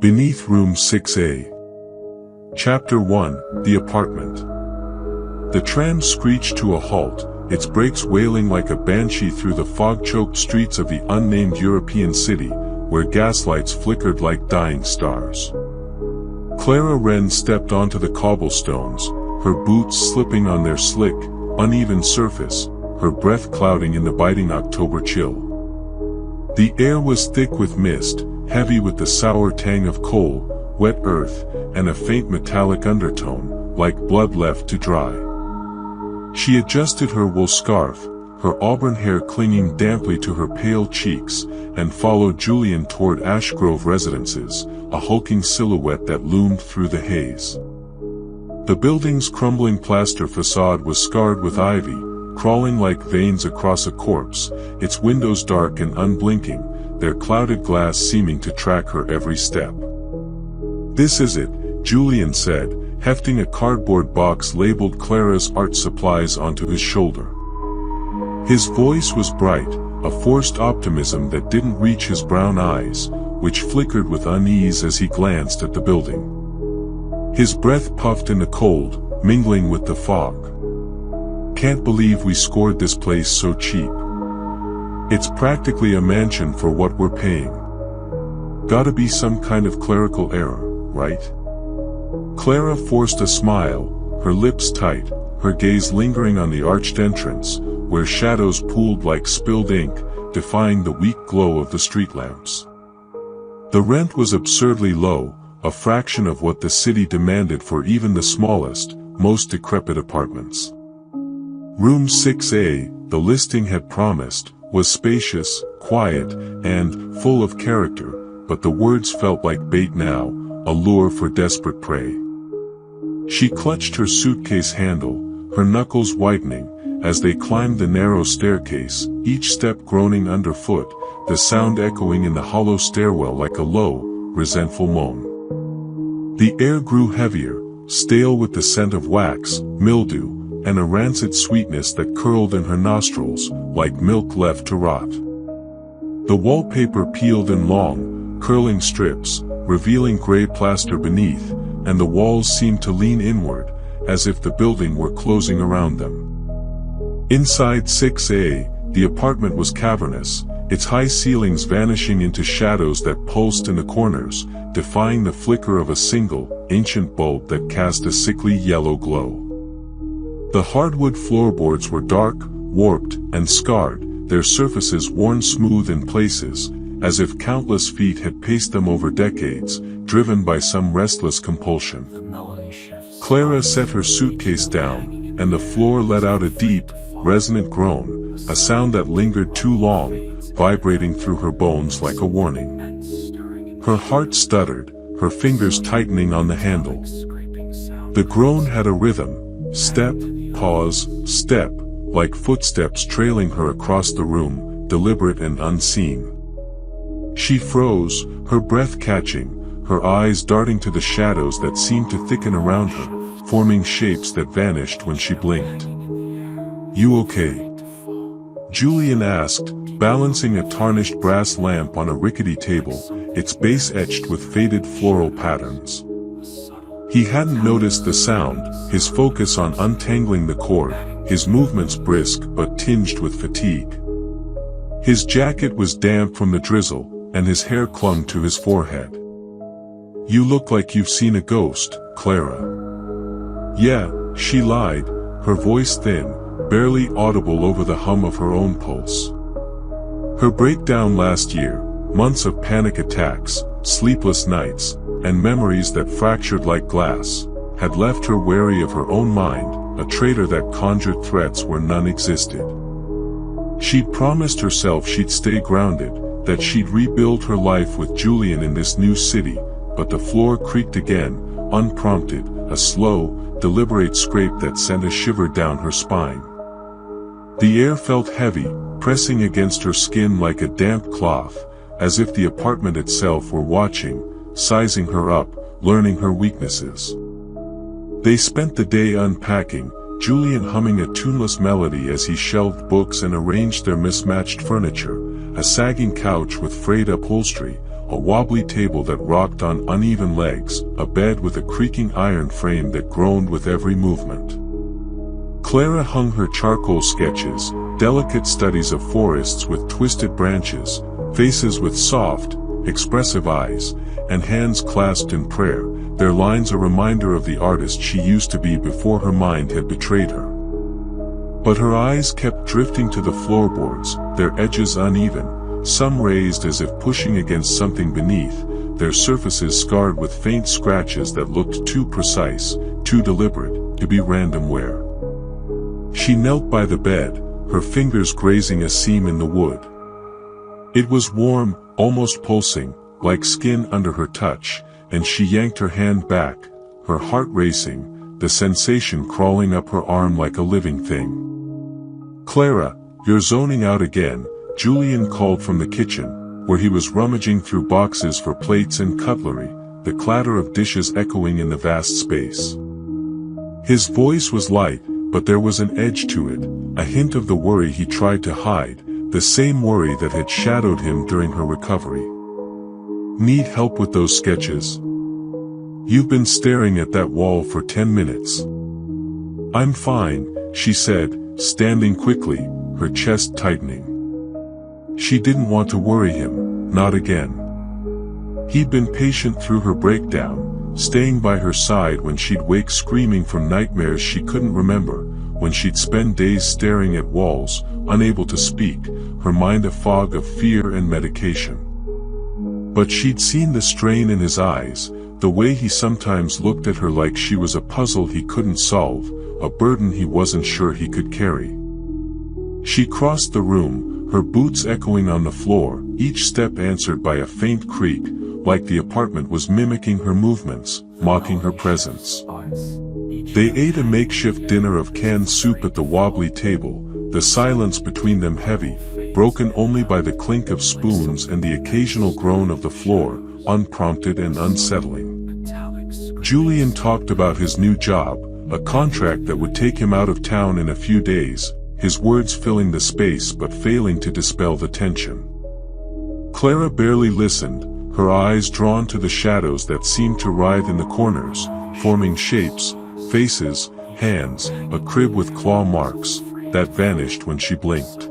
Beneath Room 6A. Chapter 1, The Apartment. The tram screeched to a halt, its brakes wailing like a banshee through the fog-choked streets of the unnamed European city, where gaslights flickered like dying stars. Clara Wren stepped onto the cobblestones, her boots slipping on their slick, uneven surface, her breath clouding in the biting October chill. The air was thick with mist, heavy with the sour tang of coal, wet earth, and a faint metallic undertone, like blood left to dry. She adjusted her wool scarf, her auburn hair clinging damply to her pale cheeks, and followed Julian toward Ashgrove Residences, a hulking silhouette that loomed through the haze. The building's crumbling plaster facade was scarred with ivy, crawling like veins across a corpse, its windows dark and unblinking, their clouded glass seeming to track her every step. "This is it," Julian said, hefting a cardboard box labeled Clara's art supplies onto his shoulder. His voice was bright, a forced optimism that didn't reach his brown eyes, which flickered with unease as he glanced at the building. His breath puffed in the cold, mingling with the fog. "Can't believe we scored this place so cheap. It's practically a mansion for what we're paying. Gotta be some kind of clerical error, right?" Clara forced a smile, her lips tight, her gaze lingering on the arched entrance, where shadows pooled like spilled ink, defying the weak glow of the street lamps. The rent was absurdly low, a fraction of what the city demanded for even the smallest, most decrepit apartments. Room 6A, the listing had promised, was spacious, quiet, and full of character, but the words felt like bait now, a lure for desperate prey. She clutched her suitcase handle, her knuckles whitening, as they climbed the narrow staircase, each step groaning underfoot, the sound echoing in the hollow stairwell like a low, resentful moan. The air grew heavier, stale with the scent of wax, mildew, and a rancid sweetness that curled in her nostrils, like milk left to rot. The wallpaper peeled in long, curling strips, revealing gray plaster beneath, and the walls seemed to lean inward, as if the building were closing around them. Inside 6A, the apartment was cavernous, its high ceilings vanishing into shadows that pulsed in the corners, defying the flicker of a single, ancient bulb that cast a sickly yellow glow. The hardwood floorboards were dark, warped, and scarred, their surfaces worn smooth in places, as if countless feet had paced them over decades, driven by some restless compulsion. Clara set her suitcase down, and the floor let out a deep, resonant groan, a sound that lingered too long, vibrating through her bones like a warning. Her heart stuttered, her fingers tightening on the handle. The groan had a rhythm, step, pause, step, like footsteps trailing her across the room, deliberate and unseen. She froze, her breath catching, her eyes darting to the shadows that seemed to thicken around her, forming shapes that vanished when she blinked. "You okay?" Julian asked, balancing a tarnished brass lamp on a rickety table, its base etched with faded floral patterns. He hadn't noticed the sound, his focus on untangling the cord, his movements brisk but tinged with fatigue. His jacket was damp from the drizzle, and his hair clung to his forehead. "You look like you've seen a ghost, Clara." "Yeah," she lied, her voice thin, barely audible over the hum of her own pulse. Her breakdown last year, months of panic attacks, sleepless nights, and memories that fractured like glass, had left her wary of her own mind, a traitor that conjured threats where none existed. She'd promised herself she'd stay grounded, that she'd rebuild her life with Julian in this new city, but the floor creaked again, unprompted, a slow, deliberate scrape that sent a shiver down her spine. The air felt heavy, pressing against her skin like a damp cloth, as if the apartment itself were watching, sizing her up, learning her weaknesses. They spent the day unpacking, Julian humming a tuneless melody as he shelved books and arranged their mismatched furniture, a sagging couch with frayed upholstery, a wobbly table that rocked on uneven legs, a bed with a creaking iron frame that groaned with every movement. Clara hung her charcoal sketches, delicate studies of forests with twisted branches, faces with soft, expressive eyes, and hands clasped in prayer, their lines a reminder of the artist she used to be before her mind had betrayed her. But her eyes kept drifting to the floorboards, their edges uneven, some raised as if pushing against something beneath, their surfaces scarred with faint scratches that looked too precise, too deliberate, to be random wear. She knelt by the bed, her fingers grazing a seam in the wood. It was warm, almost pulsing, like skin under her touch, and she yanked her hand back, her heart racing, the sensation crawling up her arm like a living thing. "Clara, you're zoning out again," Julian called from the kitchen, where he was rummaging through boxes for plates and cutlery, the clatter of dishes echoing in the vast space. His voice was light, but there was an edge to it, a hint of the worry he tried to hide, the same worry that had shadowed him during her recovery. "Need help with those sketches? You've been staring at that wall for 10 minutes. "I'm fine," she said, standing quickly, her chest tightening. She didn't want to worry him, not again. He'd been patient through her breakdown, staying by her side when she'd wake screaming from nightmares she couldn't remember, when she'd spend days staring at walls, unable to speak, her mind a fog of fear and medication. But she'd seen the strain in his eyes, the way he sometimes looked at her like she was a puzzle he couldn't solve, a burden he wasn't sure he could carry. She crossed the room, her boots echoing on the floor, each step answered by a faint creak, like the apartment was mimicking her movements, mocking her presence. They ate a makeshift dinner of canned soup at the wobbly table, the silence between them heavy, broken only by the clink of spoons and the occasional groan of the floor, unprompted and unsettling. Julian talked about his new job, a contract that would take him out of town in a few days, his words filling the space but failing to dispel the tension. Clara barely listened, her eyes drawn to the shadows that seemed to writhe in the corners, forming shapes, faces, hands, a crib with claw marks, that vanished when she blinked.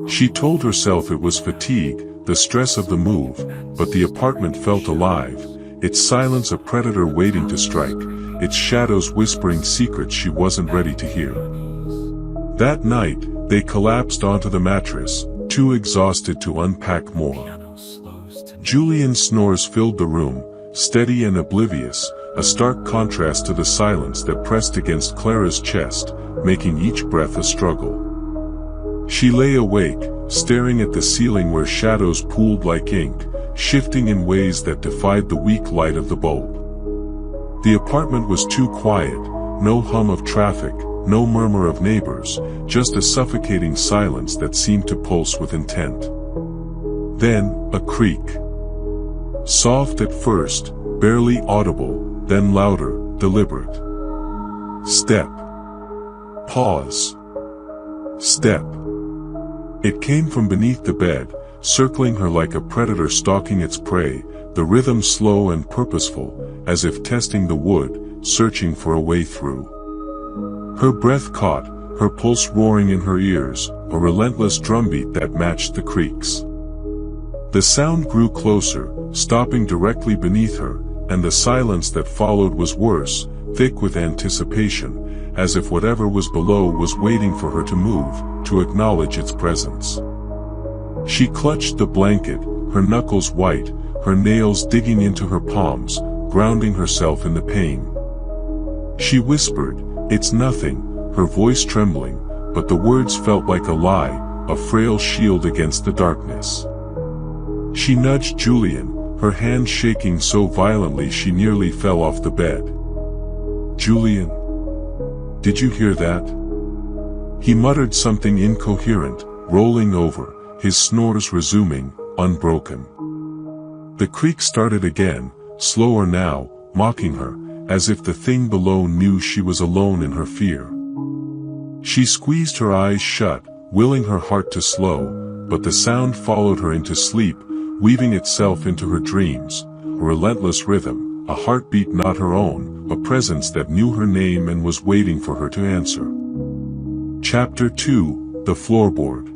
She told herself it was fatigue, the stress of the move, but the apartment felt alive, its silence a predator waiting to strike, its shadows whispering secrets she wasn't ready to hear. That night, they collapsed onto the mattress, too exhausted to unpack more. Julian's snores filled the room, steady and oblivious, a stark contrast to the silence that pressed against Clara's chest, making each breath a struggle. She lay awake, staring at the ceiling where shadows pooled like ink, shifting in ways that defied the weak light of the bulb. The apartment was too quiet, no hum of traffic, no murmur of neighbors, just a suffocating silence that seemed to pulse with intent. Then, a creak. Soft at first, barely audible, then louder, deliberate. Step. Pause. Step. It came from beneath the bed, circling her like a predator stalking its prey, the rhythm slow and purposeful, as if testing the wood, searching for a way through. Her breath caught, her pulse roaring in her ears, a relentless drumbeat that matched the creaks. The sound grew closer, stopping directly beneath her, and the silence that followed was worse, thick with anticipation, as if whatever was below was waiting for her to move, to acknowledge its presence. She clutched the blanket, her knuckles white, her nails digging into her palms, grounding herself in the pain. She whispered, "It's nothing," her voice trembling, but the words felt like a lie, a frail shield against the darkness. She nudged Julian, her hand shaking so violently she nearly fell off the bed. "Julian? Did you hear that?" He muttered something incoherent, rolling over, his snores resuming, unbroken. The creak started again, slower now, mocking her, as if the thing below knew she was alone in her fear. She squeezed her eyes shut, willing her heart to slow, but the sound followed her into sleep, weaving itself into her dreams, a relentless rhythm, a heartbeat not her own, a presence that knew her name and was waiting for her to answer. Chapter 2: The Floorboard.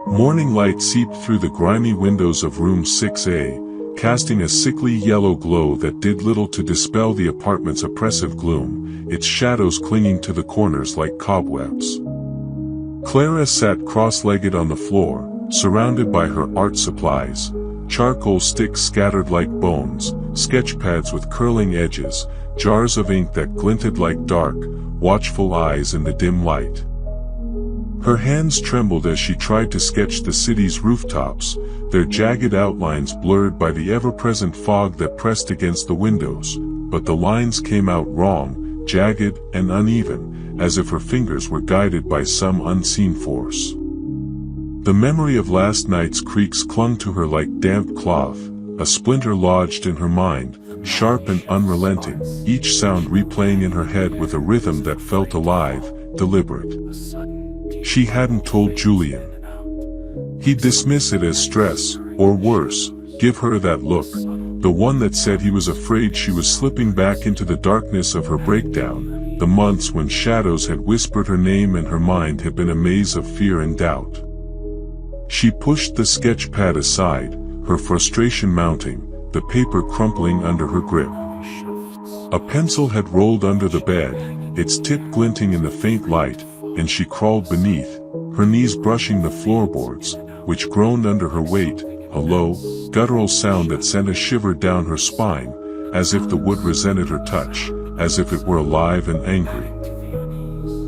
Morning light seeped through the grimy windows of room 6A, casting a sickly yellow glow that did little to dispel the apartment's oppressive gloom, its shadows clinging to the corners like cobwebs. Clara sat cross-legged on the floor, surrounded by her art supplies, charcoal sticks scattered like bones, sketch pads with curling edges, jars of ink that glinted like dark, watchful eyes in the dim light. Her hands trembled as she tried to sketch the city's rooftops, their jagged outlines blurred by the ever-present fog that pressed against the windows, but the lines came out wrong, jagged and uneven, as if her fingers were guided by some unseen force. The memory of last night's creaks clung to her like damp cloth, a splinter lodged in her mind, sharp and unrelenting, each sound replaying in her head with a rhythm that felt alive, deliberate. She hadn't told Julian. He'd dismiss it as stress, or worse, give her that look, the one that said he was afraid she was slipping back into the darkness of her breakdown, the months when shadows had whispered her name and her mind had been a maze of fear and doubt. She pushed the sketch pad aside, her frustration mounting, the paper crumpling under her grip. A pencil had rolled under the bed, its tip glinting in the faint light, and she crawled beneath, her knees brushing the floorboards, which groaned under her weight, a low, guttural sound that sent a shiver down her spine, as if the wood resented her touch, as if it were alive and angry.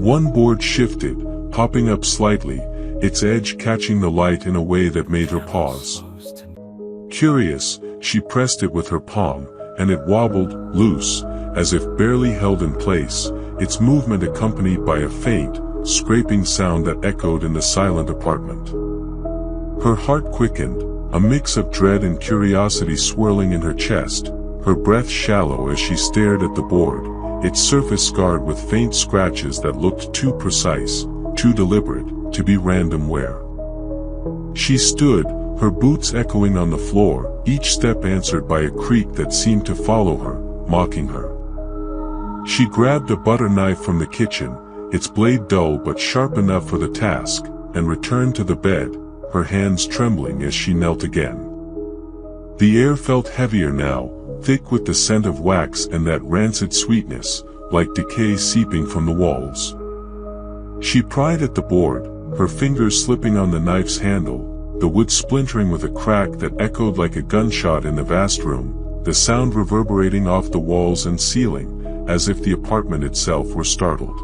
One board shifted, popping up slightly, its edge catching the light in a way that made her pause. Curious, she pressed it with her palm, and it wobbled, loose, as if barely held in place, its movement accompanied by a faint, scraping sound that echoed in the silent apartment. Her heart quickened, a mix of dread and curiosity swirling in her chest, her breath shallow as she stared at the board, its surface scarred with faint scratches that looked too precise, too deliberate, to be random wear. She stood, her boots echoing on the floor, each step answered by a creak that seemed to follow her, mocking her. She grabbed a butter knife from the kitchen, its blade dull but sharp enough for the task, and returned to the bed, her hands trembling as she knelt again. The air felt heavier now, thick with the scent of wax and that rancid sweetness, like decay seeping from the walls. She pried at the board, her fingers slipping on the knife's handle, the wood splintering with a crack that echoed like a gunshot in the vast room, the sound reverberating off the walls and ceiling, as if the apartment itself were startled.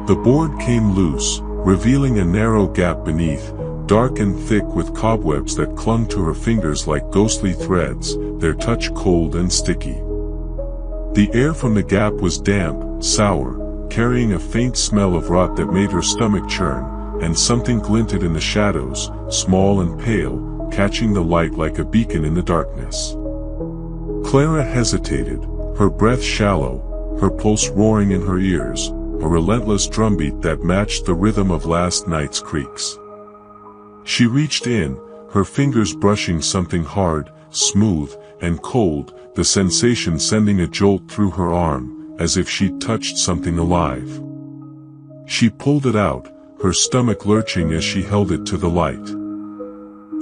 The board came loose, revealing a narrow gap beneath, dark and thick with cobwebs that clung to her fingers like ghostly threads, their touch cold and sticky. The air from the gap was damp, sour, carrying a faint smell of rot that made her stomach churn, and something glinted in the shadows, small and pale, catching the light like a beacon in the darkness. Clara hesitated, her breath shallow, her pulse roaring in her ears, a relentless drumbeat that matched the rhythm of last night's creaks. She reached in, her fingers brushing something hard, smooth, and cold, the sensation sending a jolt through her arm, as if she'd touched something alive. She pulled it out, her stomach lurching as she held it to the light.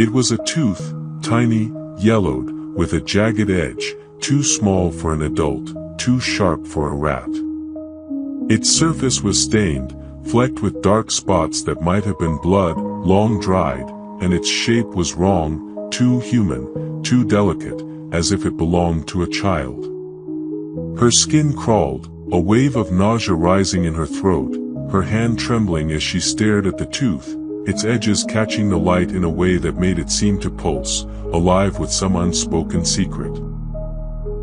It was a tooth, tiny, yellowed, with a jagged edge, too small for an adult, too sharp for a rat. Its surface was stained, flecked with dark spots that might have been blood, long dried, and its shape was wrong, too human, too delicate, as if it belonged to a child. Her skin crawled, a wave of nausea rising in her throat, her hand trembling as she stared at the tooth, its edges catching the light in a way that made it seem to pulse, alive with some unspoken secret.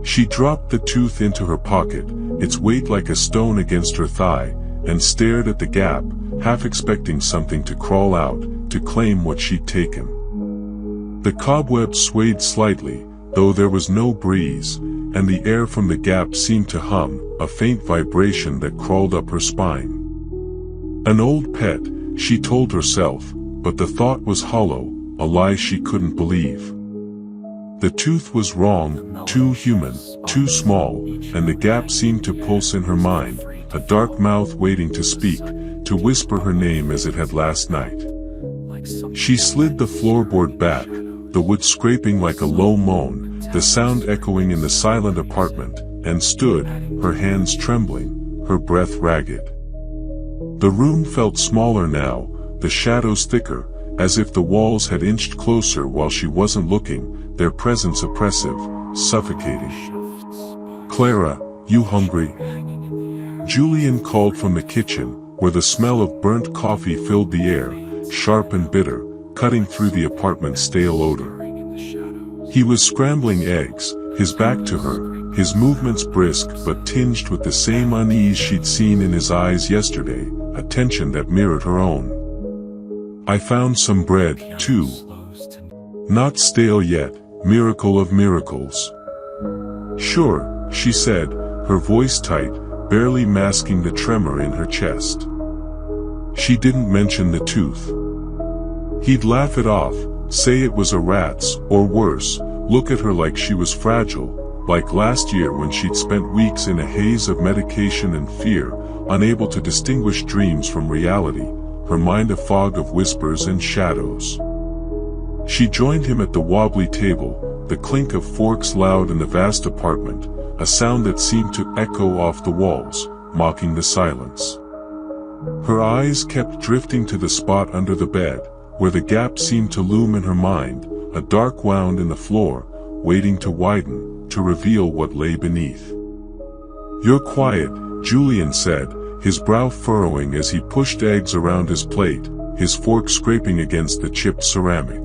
She dropped the tooth into her pocket, its weight like a stone against her thigh, and stared at the gap, half expecting something to crawl out, to claim what she'd taken. The cobwebs swayed slightly, though there was no breeze, and the air from the gap seemed to hum, a faint vibration that crawled up her spine. An old pet, she told herself, but the thought was hollow, a lie she couldn't believe. The tooth was wrong, too human, too small, and the gap seemed to pulse in her mind, a dark mouth waiting to speak, to whisper her name as it had last night. She slid the floorboard back, the wood scraping like a low moan, the sound echoing in the silent apartment, and stood, her hands trembling, her breath ragged. The room felt smaller now, the shadows thicker, as if the walls had inched closer while she wasn't looking, their presence oppressive, suffocating. "Clara, you hungry?" Julian called from the kitchen, where the smell of burnt coffee filled the air, sharp and bitter, cutting through the apartment's stale odor. He was scrambling eggs, his back to her, his movements brisk but tinged with the same unease she'd seen in his eyes yesterday, a tension that mirrored her own. "I found some bread, too. Not stale yet, miracle of miracles." "Sure," she said, her voice tight, barely masking the tremor in her chest. She didn't mention the tooth. He'd laugh it off, say it was a rat's, or worse, look at her like she was fragile, like last year when she'd spent weeks in a haze of medication and fear, unable to distinguish dreams from reality, her mind a fog of whispers and shadows. She joined him at the wobbly table, the clink of forks loud in the vast apartment, a sound that seemed to echo off the walls, mocking the silence. Her eyes kept drifting to the spot under the bed, where the gap seemed to loom in her mind, a dark wound in the floor, waiting to widen, to reveal what lay beneath. "You're quiet," Julian said, his brow furrowing as he pushed eggs around his plate, his fork scraping against the chipped ceramic.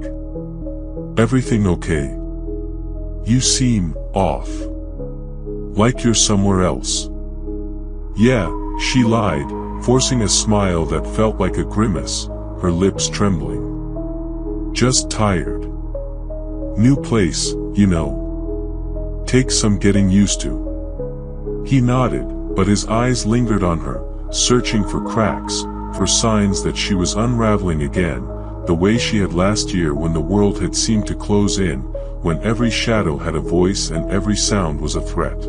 "Everything okay? You seem off. Like you're somewhere else." "Yeah," she lied, forcing a smile that felt like a grimace, her lips trembling. "Just tired. New place, you know. Takes some getting used to." He nodded, but his eyes lingered on her, searching for cracks, for signs that she was unraveling again, the way she had last year when the world had seemed to close in, when every shadow had a voice and every sound was a threat.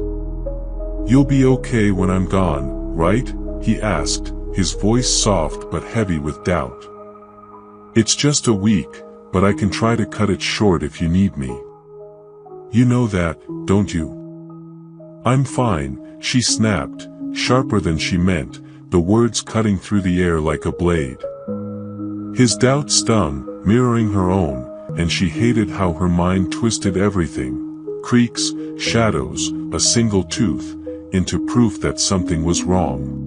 "You'll be okay when I'm gone, right?" he asked, his voice soft but heavy with doubt. "It's just a week, but I can try to cut it short if you need me. You know that, don't you?" "I'm fine," she snapped, sharper than she meant, the words cutting through the air like a blade. His doubt stung, mirroring her own, and she hated how her mind twisted everything, creaks, shadows, a single tooth, into proof that something was wrong.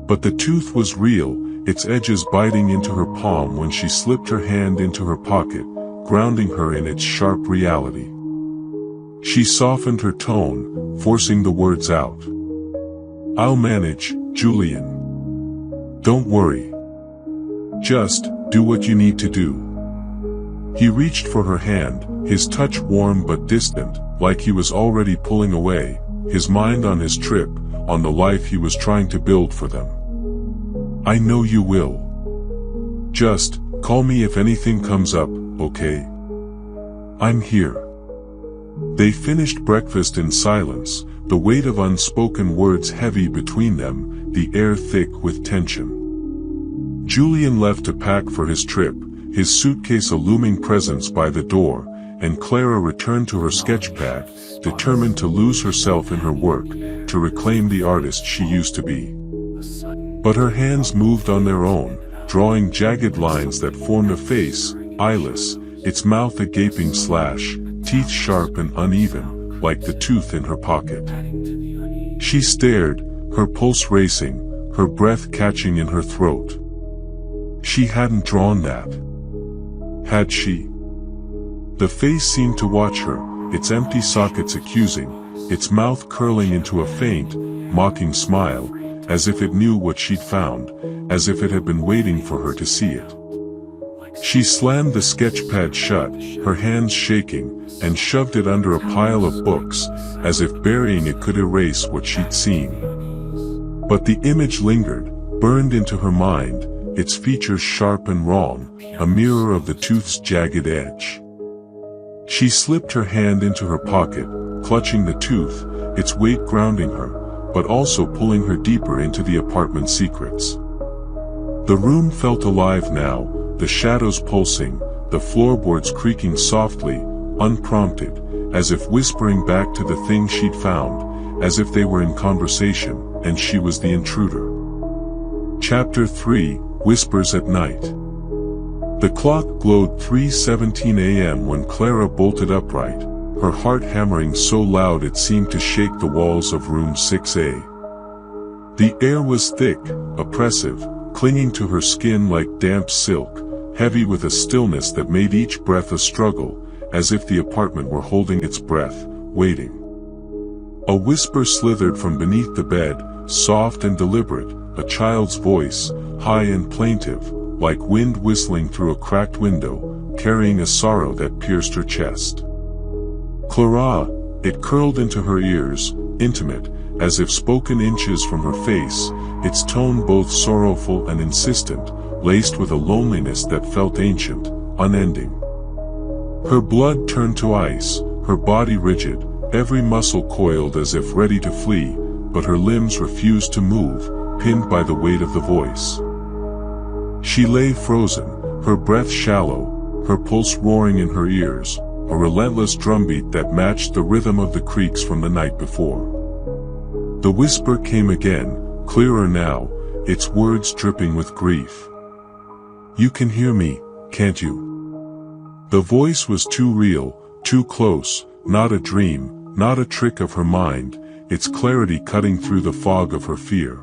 But the tooth was real, its edges biting into her palm when she slipped her hand into her pocket, grounding her in its sharp reality. She softened her tone, forcing the words out. "I'll manage, Julian. Don't worry. Just do what you need to do." He reached for her hand, his touch warm but distant, like he was already pulling away, his mind on his trip, on the life he was trying to build for them. "I know you will. Just call me if anything comes up, okay? I'm here." They finished breakfast in silence, the weight of unspoken words heavy between them, the air thick with tension. Julian left to pack for his trip, his suitcase a looming presence by the door, and Clara returned to her sketchpad, determined to lose herself in her work, to reclaim the artist she used to be. But her hands moved on their own, drawing jagged lines that formed a face, eyeless, its mouth a gaping slash, teeth sharp and uneven, like the tooth in her pocket. She stared, her pulse racing, her breath catching in her throat. She hadn't drawn that. Had she? The face seemed to watch her, its empty sockets accusing, its mouth curling into a faint, mocking smile, as if it knew what she'd found, as if it had been waiting for her to see it. She slammed the sketchpad shut, her hands shaking, and shoved it under a pile of books, as if burying it could erase what she'd seen. But the image lingered, burned into her mind, its features sharp and wrong, a mirror of the tooth's jagged edge. She slipped her hand into her pocket, clutching the tooth, its weight grounding her, but also pulling her deeper into the apartment's secrets. The room felt alive now, the shadows pulsing, the floorboards creaking softly, unprompted, as if whispering back to the thing she'd found, as if they were in conversation, and she was the intruder. Chapter 3, Whispers at Night. The clock glowed 3:17 a.m. when Clara bolted upright, her heart hammering so loud it seemed to shake the walls of room 6A. The air was thick, oppressive, clinging to her skin like damp silk, heavy with a stillness that made each breath a struggle, as if the apartment were holding its breath, waiting. A whisper slithered from beneath the bed, soft and deliberate, a child's voice, high and plaintive, like wind whistling through a cracked window, carrying a sorrow that pierced her chest. Clara, it curled into her ears, intimate, as if spoken inches from her face, its tone both sorrowful and insistent, laced with a loneliness that felt ancient, unending. Her blood turned to ice, her body rigid, every muscle coiled as if ready to flee, but her limbs refused to move, pinned by the weight of the voice. She lay frozen, her breath shallow, her pulse roaring in her ears, a relentless drumbeat that matched the rhythm of the creaks from the night before. The whisper came again, clearer now, its words dripping with grief. "You can hear me, can't you?" The voice was too real, too close, not a dream, not a trick of her mind, its clarity cutting through the fog of her fear.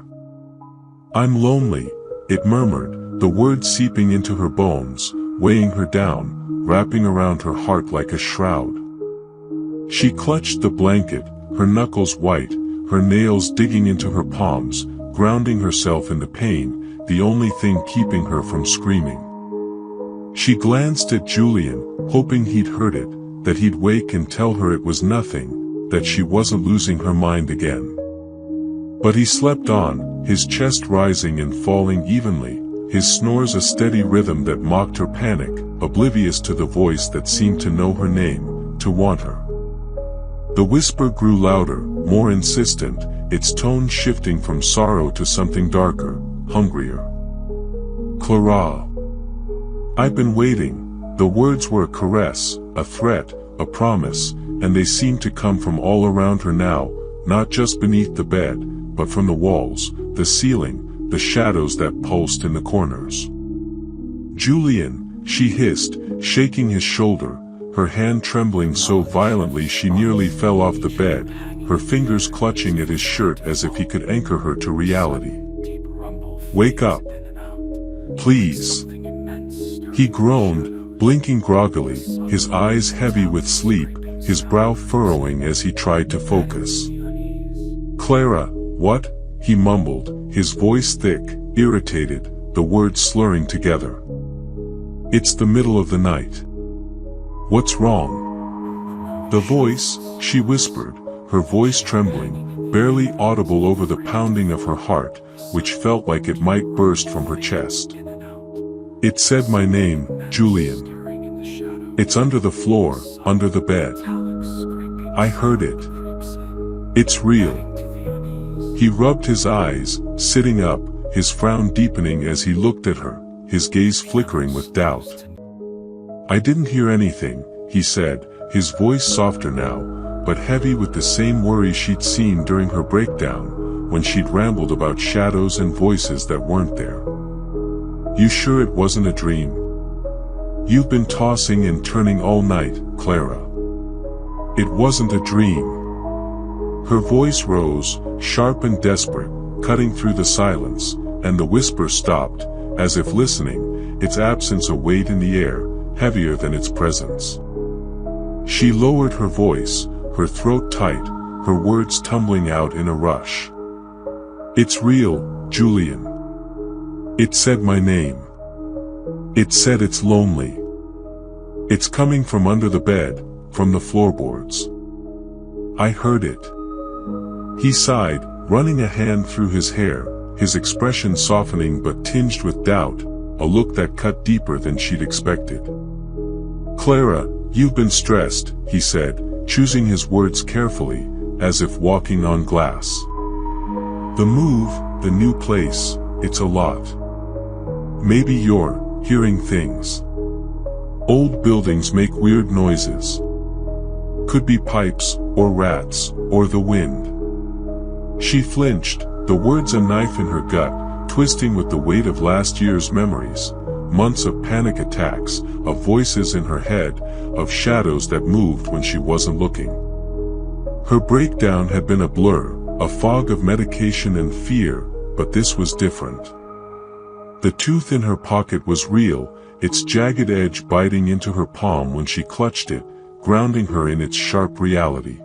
"I'm lonely," it murmured, the words seeping into her bones, weighing her down, wrapping around her heart like a shroud. She clutched the blanket, her knuckles white, her nails digging into her palms, grounding herself in the pain, the only thing keeping her from screaming. She glanced at Julian, hoping he'd heard it, that he'd wake and tell her it was nothing, that she wasn't losing her mind again. But he slept on, his chest rising and falling evenly, his snores a steady rhythm that mocked her panic, oblivious to the voice that seemed to know her name, to want her. The whisper grew louder, more insistent, its tone shifting from sorrow to something darker, hungrier. "Clara. I've been waiting." The words were a caress, a threat, a promise, and they seemed to come from all around her now, not just beneath the bed, but from the walls, the ceiling, the shadows that pulsed in the corners. "Julian," she hissed, shaking his shoulder, her hand trembling so violently she nearly fell off the bed, her fingers clutching at his shirt as if he could anchor her to reality. "Wake up. Please." He groaned, blinking groggily, his eyes heavy with sleep, his brow furrowing as he tried to focus. "Clara, what?" he mumbled, his voice thick, irritated, the words slurring together. "It's the middle of the night. What's wrong?" "The voice," she whispered, her voice trembling, barely audible over the pounding of her heart, which felt like it might burst from her chest. "It said my name, Julian. It's under the floor, under the bed. I heard it. It's real." He rubbed his eyes, sitting up, his frown deepening as he looked at her, his gaze flickering with doubt. "I didn't hear anything," he said, his voice softer now, but heavy with the same worry she'd seen during her breakdown, when she'd rambled about shadows and voices that weren't there. "You sure it wasn't a dream? You've been tossing and turning all night, Clara. It wasn't a dream." Her voice rose, sharp and desperate, cutting through the silence, and the whisper stopped, as if listening, its absence a weight in the air, heavier than its presence. She lowered her voice, her throat tight, her words tumbling out in a rush. "It's real, Julian. It said my name. It said it's lonely. It's coming from under the bed, from the floorboards. I heard it." He sighed, running a hand through his hair, his expression softening but tinged with doubt, a look that cut deeper than she'd expected. "Clara, you've been stressed," he said, choosing his words carefully, as if walking on glass. "The move, the new place, it's a lot. Maybe you're hearing things. Old buildings make weird noises. Could be pipes, or rats, or the wind." She flinched, the words a knife in her gut, twisting with the weight of last year's memories, months of panic attacks, of voices in her head, of shadows that moved when she wasn't looking. Her breakdown had been a blur, a fog of medication and fear, but this was different. The tooth in her pocket was real, its jagged edge biting into her palm when she clutched it, grounding her in its sharp reality.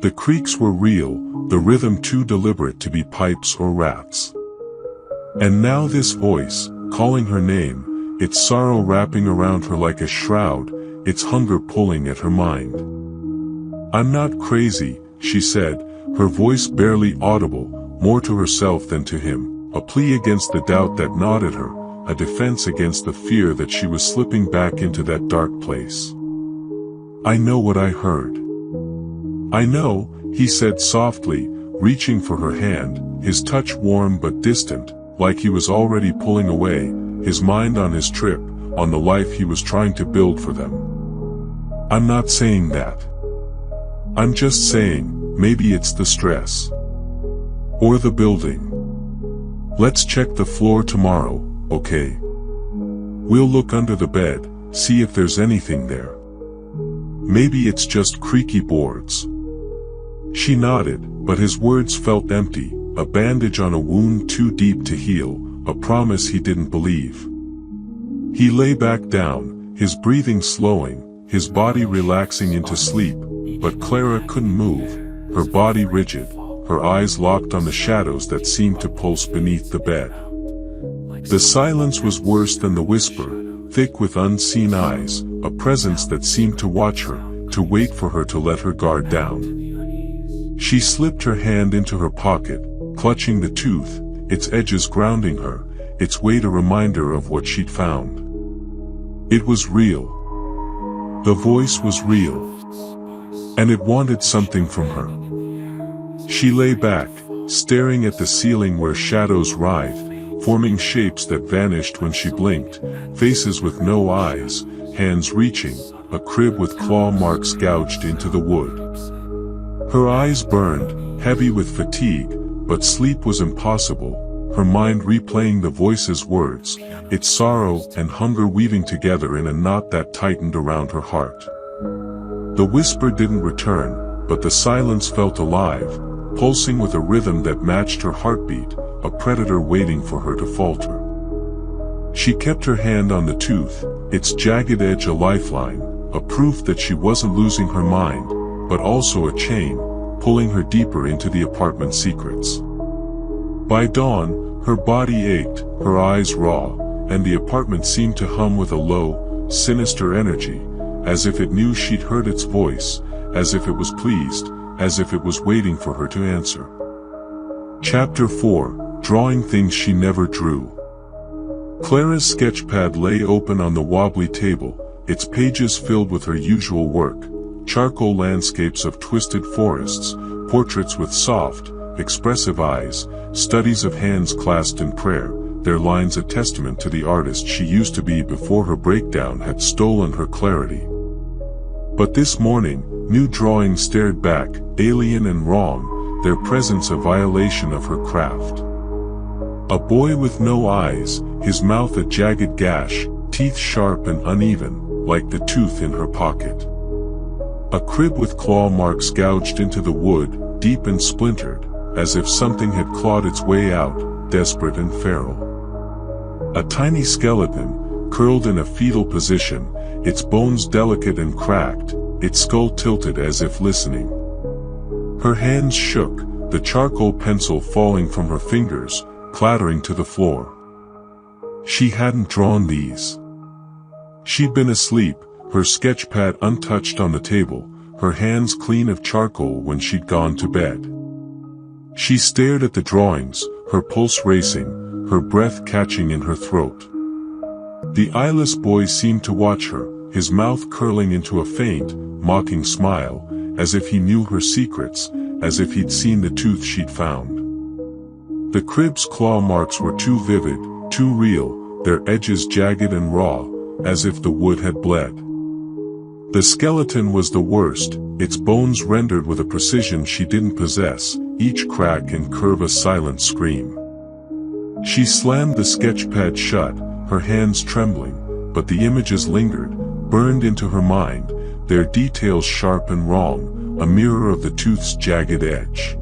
The creaks were real, the rhythm too deliberate to be pipes or rats. And now this voice, calling her name, its sorrow wrapping around her like a shroud, its hunger pulling at her mind. "I'm not crazy," she said, her voice barely audible, more to herself than to him, a plea against the doubt that gnawed at her, a defense against the fear that she was slipping back into that dark place. "I know what I heard." "I know," he said softly, reaching for her hand, his touch warm but distant, like he was already pulling away, his mind on his trip, on the life he was trying to build for them. "I'm not saying that. I'm just saying, maybe it's the stress. Or the building. Let's check the floor tomorrow, okay? We'll look under the bed, see if there's anything there. Maybe it's just creaky boards." She nodded, but his words felt empty, a bandage on a wound too deep to heal, a promise he didn't believe. He lay back down, his breathing slowing, his body relaxing into sleep, but Clara couldn't move, her body rigid, her eyes locked on the shadows that seemed to pulse beneath the bed. The silence was worse than the whisper, thick with unseen eyes, a presence that seemed to watch her, to wait for her to let her guard down. She slipped her hand into her pocket, clutching the tooth, its edges grounding her, its weight a reminder of what she'd found. It was real. The voice was real. And it wanted something from her. She lay back, staring at the ceiling where shadows writhed, forming shapes that vanished when she blinked, faces with no eyes, hands reaching, a crib with claw marks gouged into the wood. Her eyes burned, heavy with fatigue, but sleep was impossible, her mind replaying the voice's words, its sorrow and hunger weaving together in a knot that tightened around her heart. The whisper didn't return, but the silence felt alive, pulsing with a rhythm that matched her heartbeat, a predator waiting for her to falter. She kept her hand on the tooth, its jagged edge a lifeline, a proof that she wasn't losing her mind, but also a chain, pulling her deeper into the apartment's secrets. By dawn, her body ached, her eyes raw, and the apartment seemed to hum with a low, sinister energy, as if it knew she'd heard its voice, as if it was pleased, as if it was waiting for her to answer. Chapter 4, Drawing Things She Never Drew. Clara's sketchpad lay open on the wobbly table, its pages filled with her usual work, charcoal landscapes of twisted forests, portraits with soft, expressive eyes, studies of hands clasped in prayer, their lines a testament to the artist she used to be before her breakdown had stolen her clarity. But this morning, new drawings stared back, alien and wrong, their presence a violation of her craft. A boy with no eyes, his mouth a jagged gash, teeth sharp and uneven, like the tooth in her pocket. A crib with claw marks gouged into the wood, deep and splintered, as if something had clawed its way out, desperate and feral. A tiny skeleton, curled in a fetal position, its bones delicate and cracked, its skull tilted as if listening. Her hands shook, the charcoal pencil falling from her fingers, clattering to the floor. She hadn't drawn these. She'd been asleep, her sketchpad untouched on the table, her hands clean of charcoal when she'd gone to bed. She stared at the drawings, her pulse racing, her breath catching in her throat. The eyeless boy seemed to watch her, his mouth curling into a faint, mocking smile, as if he knew her secrets, as if he'd seen the tooth she'd found. The crib's claw marks were too vivid, too real, their edges jagged and raw, as if the wood had bled. The skeleton was the worst, its bones rendered with a precision she didn't possess, each crack and curve a silent scream. She slammed the sketchpad shut, her hands trembling, but the images lingered, burned into her mind, their details sharp and wrong, a mirror of the tooth's jagged edge.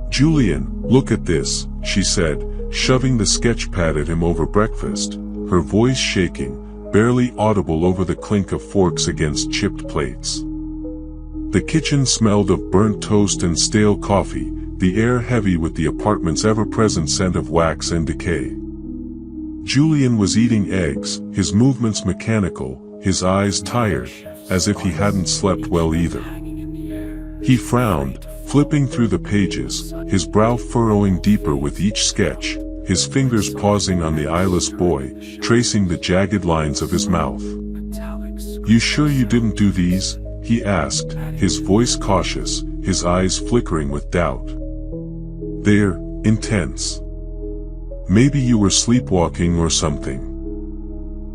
"Julian, look at this," she said, shoving the sketchpad at him over breakfast, her voice shaking, barely audible over the clink of forks against chipped plates. The kitchen smelled of burnt toast and stale coffee, the air heavy with the apartment's ever-present scent of wax and decay. Julian was eating eggs, his movements mechanical, his eyes tired, as if he hadn't slept well either. He frowned, flipping through the pages, his brow furrowing deeper with each sketch, his fingers pausing on the eyeless boy, tracing the jagged lines of his mouth. "You sure you didn't do these?" he asked, his voice cautious, his eyes flickering with doubt. "They're intense. Maybe you were sleepwalking or something."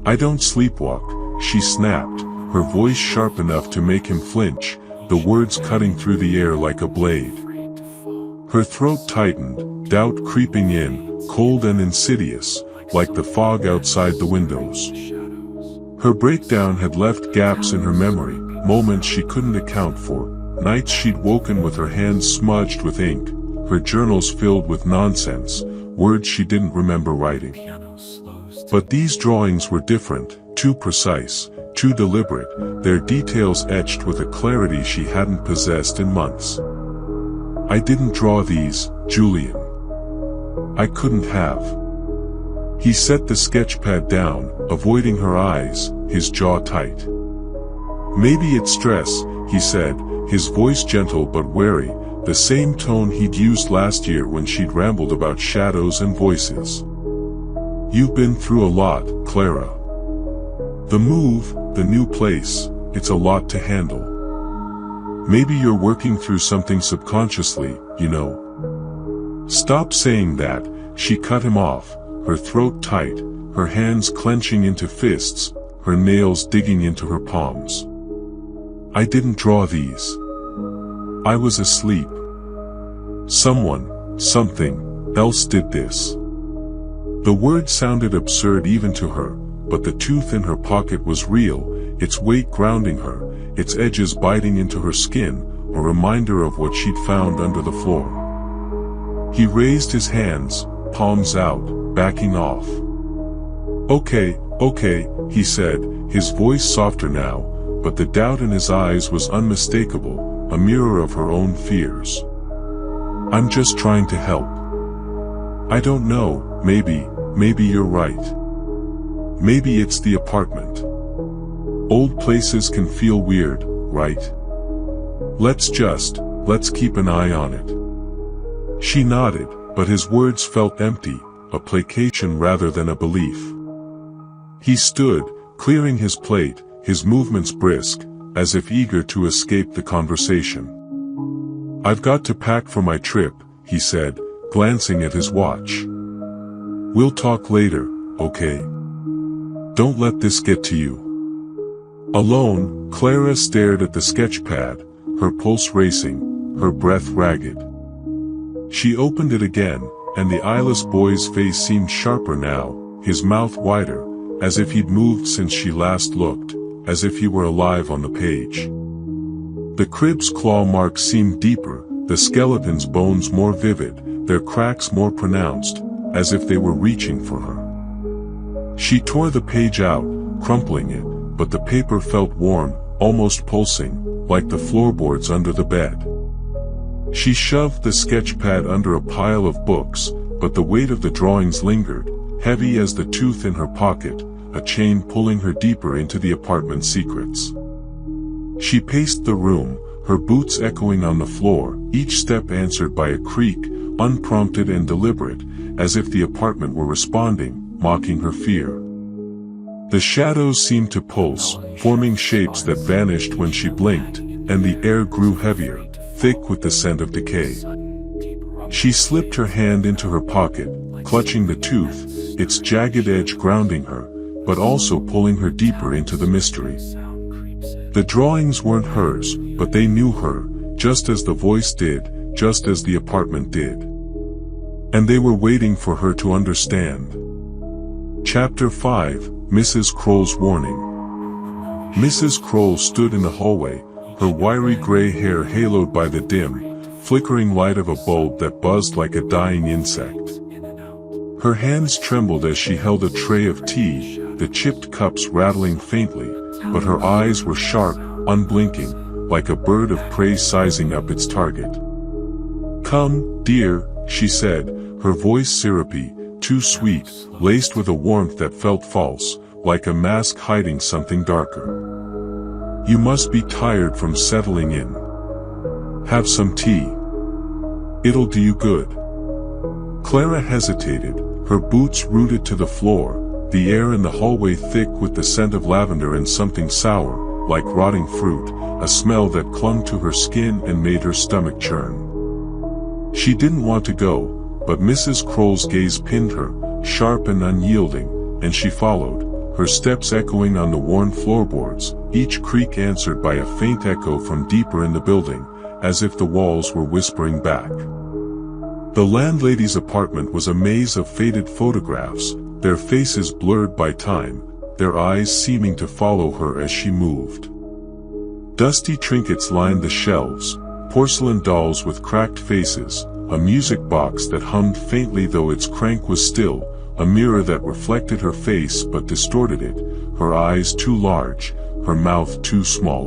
"I don't sleepwalk," she snapped, her voice sharp enough to make him flinch, the words cutting through the air like a blade. Her throat tightened, doubt creeping in, cold and insidious, like the fog outside the windows. Her breakdown had left gaps in her memory, moments she couldn't account for, nights she'd woken with her hands smudged with ink, her journals filled with nonsense, words she didn't remember writing. But these drawings were different, too precise, too deliberate, their details etched with a clarity she hadn't possessed in months. "I didn't draw these, Julian. I couldn't have." He set the sketchpad down, avoiding her eyes, his jaw tight. "Maybe it's stress," he said, his voice gentle but wary, the same tone he'd used last year when she'd rambled about shadows and voices. "You've been through a lot, Clara. The move, the new place, it's a lot to handle. Maybe you're working through something subconsciously, you know." "Stop saying that," she cut him off, her throat tight, her hands clenching into fists, her nails digging into her palms. "I didn't draw these. I was asleep. Someone, something else did this." The word sounded absurd even to her, but the tooth in her pocket was real, its weight grounding her, its edges biting into her skin, a reminder of what she'd found under the floor. He raised his hands, palms out, backing off. Okay, he said, his voice softer now, but the doubt in his eyes was unmistakable, a mirror of her own fears. "I'm just trying to help. I don't know, maybe you're right. Maybe it's the apartment. Old places can feel weird, right? Let's keep an eye on it." She nodded, but his words felt empty, a placation rather than a belief. He stood, clearing his plate, his movements brisk, as if eager to escape the conversation. "I've got to pack for my trip," he said, glancing at his watch. "We'll talk later, okay? Don't let this get to you." Alone, Clara stared at the sketchpad, her pulse racing, her breath ragged. She opened it again, and the eyeless boy's face seemed sharper now, his mouth wider, as if he'd moved since she last looked, as if he were alive on the page. The crib's claw marks seemed deeper, the skeleton's bones more vivid, their cracks more pronounced, as if they were reaching for her. She tore the page out, crumpling it, but the paper felt warm, almost pulsing, like the floorboards under the bed. She shoved the sketchpad under a pile of books, but the weight of the drawings lingered, heavy as the tooth in her pocket, a chain pulling her deeper into the apartment's secrets. She paced the room, her boots echoing on the floor, each step answered by a creak, unprompted and deliberate, as if the apartment were responding, mocking her fear. The shadows seemed to pulse, forming shapes that vanished when she blinked, and the air grew heavier, thick with the scent of decay. She slipped her hand into her pocket, clutching the tooth, its jagged edge grounding her, but also pulling her deeper into the mystery. The drawings weren't hers, but they knew her, just as the voice did, just as the apartment did. And they were waiting for her to understand. Chapter 5, Mrs. Kroll's Warning. Mrs. Kroll stood in the hallway, her wiry gray hair haloed by the dim, flickering light of a bulb that buzzed like a dying insect. Her hands trembled as she held a tray of tea, the chipped cups rattling faintly, but her eyes were sharp, unblinking, like a bird of prey sizing up its target. "Come, dear," she said, her voice syrupy, too sweet, laced with a warmth that felt false, like a mask hiding something darker. "You must be tired from settling in. Have some tea. It'll do you good." Clara hesitated, her boots rooted to the floor, the air in the hallway thick with the scent of lavender and something sour, like rotting fruit, a smell that clung to her skin and made her stomach churn. She didn't want to go, but Mrs. Kroll's gaze pinned her, sharp and unyielding, and she followed, her steps echoing on the worn floorboards, each creak answered by a faint echo from deeper in the building, as if the walls were whispering back. The landlady's apartment was a maze of faded photographs, their faces blurred by time, their eyes seeming to follow her as she moved. Dusty trinkets lined the shelves, porcelain dolls with cracked faces, a music box that hummed faintly though its crank was still, a mirror that reflected her face but distorted it, her eyes too large, her mouth too small.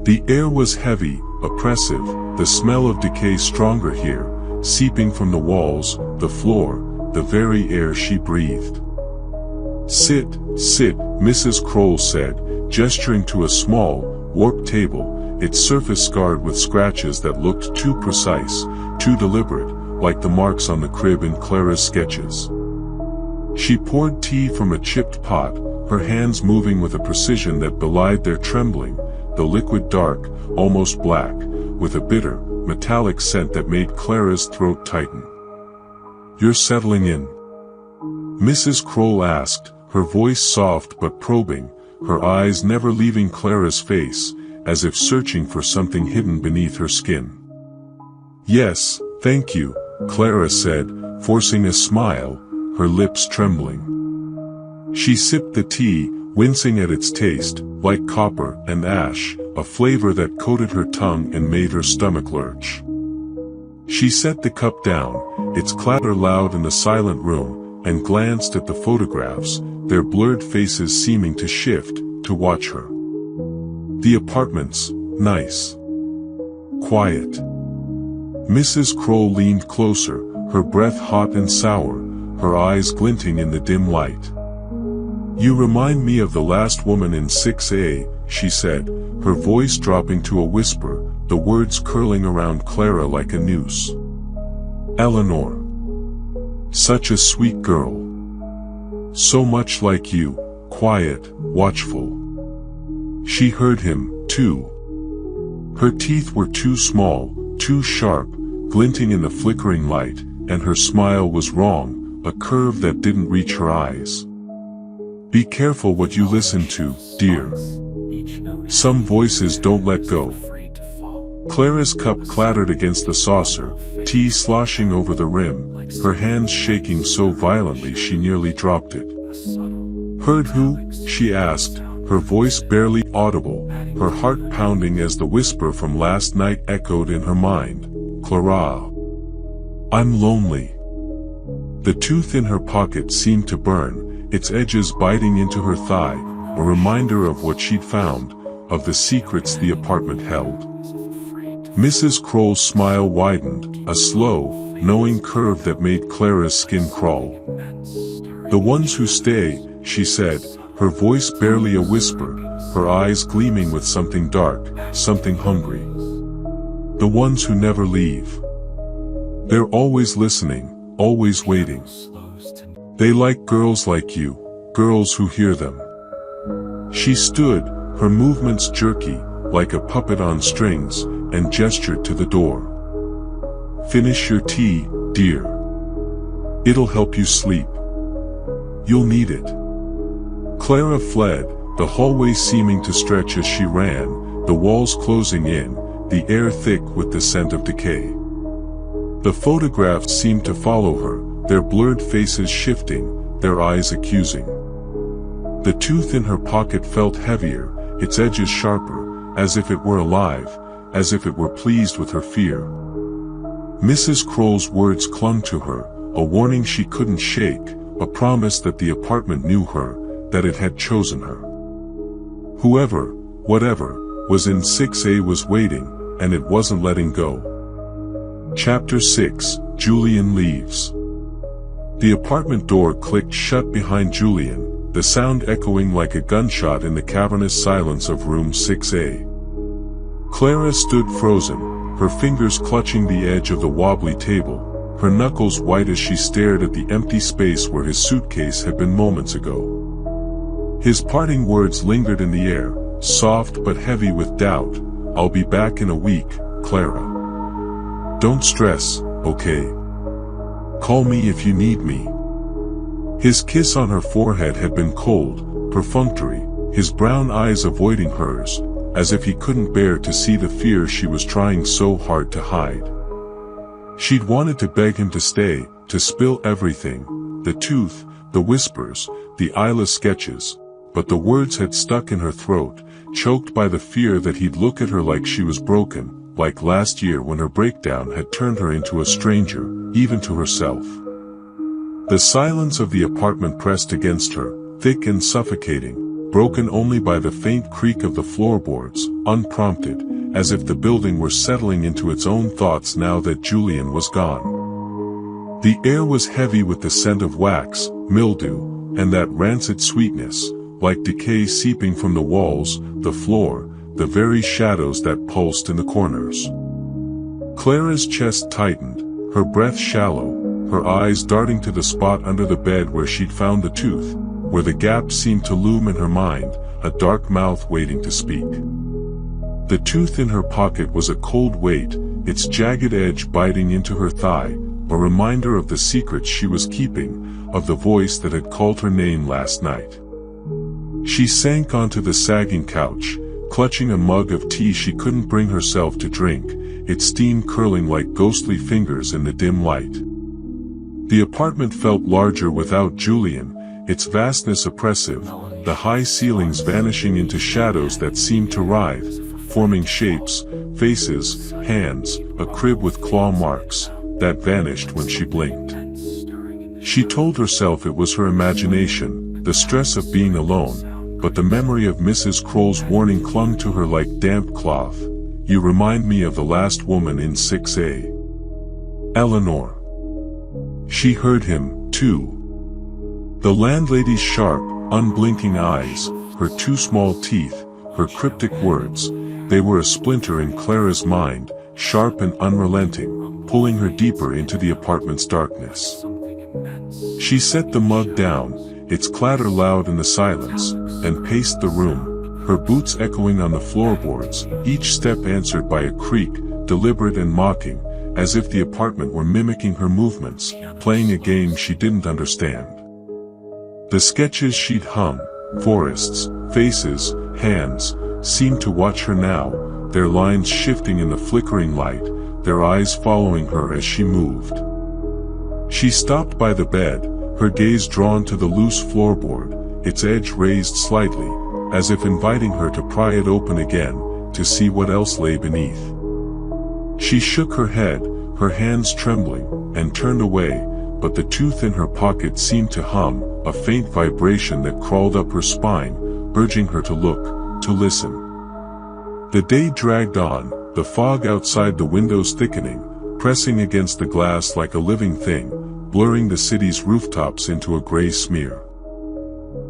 The air was heavy, oppressive, the smell of decay stronger here, seeping from the walls, the floor, the very air she breathed. "Sit, sit," Mrs. Kroll said, gesturing to a small, warped table, its surface scarred with scratches that looked too precise, too deliberate, like the marks on the crib in Clara's sketches. She poured tea from a chipped pot, her hands moving with a precision that belied their trembling, the liquid dark, almost black, with a bitter, metallic scent that made Clara's throat tighten. "You're settling in?" Mrs. Kroll asked, her voice soft but probing, her eyes never leaving Clara's face, as if searching for something hidden beneath her skin. "Yes, thank you," Clara said, forcing a smile, her lips trembling. She sipped the tea, wincing at its taste, like copper and ash, a flavor that coated her tongue and made her stomach lurch. She set the cup down, its clatter loud in the silent room, and glanced at the photographs, their blurred faces seeming to shift, to watch her. The apartment's nice. Quiet. Mrs. Kroll leaned closer, her breath hot and sour, her eyes glinting in the dim light. "You remind me of the last woman in 6A, she said, her voice dropping to a whisper, the words curling around Clara like a noose. "Eleanor. Such a sweet girl. So much like you, quiet, watchful." She heard him, too. Her teeth were too small, too sharp, glinting in the flickering light, and her smile was wrong, a curve that didn't reach her eyes. "Be careful what you listen to, dear. Some voices don't let go." Clara's cup clattered against the saucer, tea sloshing over the rim, her hands shaking so violently she nearly dropped it. "Heard who?" she asked, her voice barely audible, her heart pounding as the whisper from last night echoed in her mind. "Clara. I'm lonely." The tooth in her pocket seemed to burn, its edges biting into her thigh, a reminder of what she'd found, of the secrets the apartment held. Mrs. Kroll's smile widened, a slow, knowing curve that made Clara's skin crawl. "The ones who stay," she said, her voice barely a whisper, her eyes gleaming with something dark, something hungry. "The ones who never leave. They're always listening, always waiting. They like girls like you, girls who hear them. She stood, her movements jerky, like a puppet on strings, and gestured to the door. Finish your tea, dear. It'll help you sleep. You'll need it. Clara fled, the hallway seeming to stretch as she ran, the walls closing in, the air thick with the scent of decay. The photographs seemed to follow her, their blurred faces shifting, their eyes accusing. The tooth in her pocket felt heavier, its edges sharper, as if it were alive, as if it were pleased with her fear. Mrs. Kroll's words clung to her, a warning she couldn't shake, a promise that the apartment knew her, that it had chosen her. Whoever, whatever, was in 6A was waiting, and it wasn't letting go. Chapter 6, Julian leaves. The apartment door clicked shut behind Julian, the sound echoing like a gunshot in the cavernous silence of room 6A. Clara stood frozen, her fingers clutching the edge of the wobbly table, her knuckles white as she stared at the empty space where his suitcase had been moments ago. His parting words lingered in the air, soft but heavy with doubt. "I'll be back in a week, Clara. Don't stress, okay? Call me if you need me." His kiss on her forehead had been cold, perfunctory, his brown eyes avoiding hers, as if he couldn't bear to see the fear she was trying so hard to hide. She'd wanted to beg him to stay, to spill everything, the tooth, the whispers, the eyeless sketches, but the words had stuck in her throat, choked by the fear that he'd look at her like she was broken, like last year when her breakdown had turned her into a stranger, even to herself. The silence of the apartment pressed against her, thick and suffocating, broken only by the faint creak of the floorboards, unprompted, as if the building were settling into its own thoughts now that Julian was gone. The air was heavy with the scent of wax, mildew, and that rancid sweetness, like decay seeping from the walls, the floor, the very shadows that pulsed in the corners. Clara's chest tightened, her breath shallow, her eyes darting to the spot under the bed where she'd found the tooth, where the gap seemed to loom in her mind, a dark mouth waiting to speak. The tooth in her pocket was a cold weight, its jagged edge biting into her thigh, a reminder of the secrets she was keeping, of the voice that had called her name last night. She sank onto the sagging couch, clutching a mug of tea she couldn't bring herself to drink, its steam curling like ghostly fingers in the dim light. The apartment felt larger without Julian, its vastness oppressive, the high ceilings vanishing into shadows that seemed to writhe, forming shapes, faces, hands, a crib with claw marks, that vanished when she blinked. She told herself it was her imagination, the stress of being alone, but the memory of Mrs. Kroll's warning clung to her like damp cloth. "You remind me of the last woman in 6A. Eleanor." She heard him, too. The landlady's sharp, unblinking eyes, her two small teeth, her cryptic words, they were a splinter in Clara's mind, sharp and unrelenting, pulling her deeper into the apartment's darkness. She set the mug down, its clatter loud in the silence, and paced the room, her boots echoing on the floorboards, each step answered by a creak, deliberate and mocking, as if the apartment were mimicking her movements, playing a game she didn't understand. The sketches she'd hung, forests, faces, hands, seemed to watch her now, their lines shifting in the flickering light, their eyes following her as she moved. She stopped by the bed, her gaze drawn to the loose floorboard, its edge raised slightly, as if inviting her to pry it open again, to see what else lay beneath. She shook her head, her hands trembling, and turned away, but the tooth in her pocket seemed to hum, a faint vibration that crawled up her spine, urging her to look, to listen. The day dragged on, the fog outside the windows thickening, pressing against the glass like a living thing, blurring the city's rooftops into a gray smear.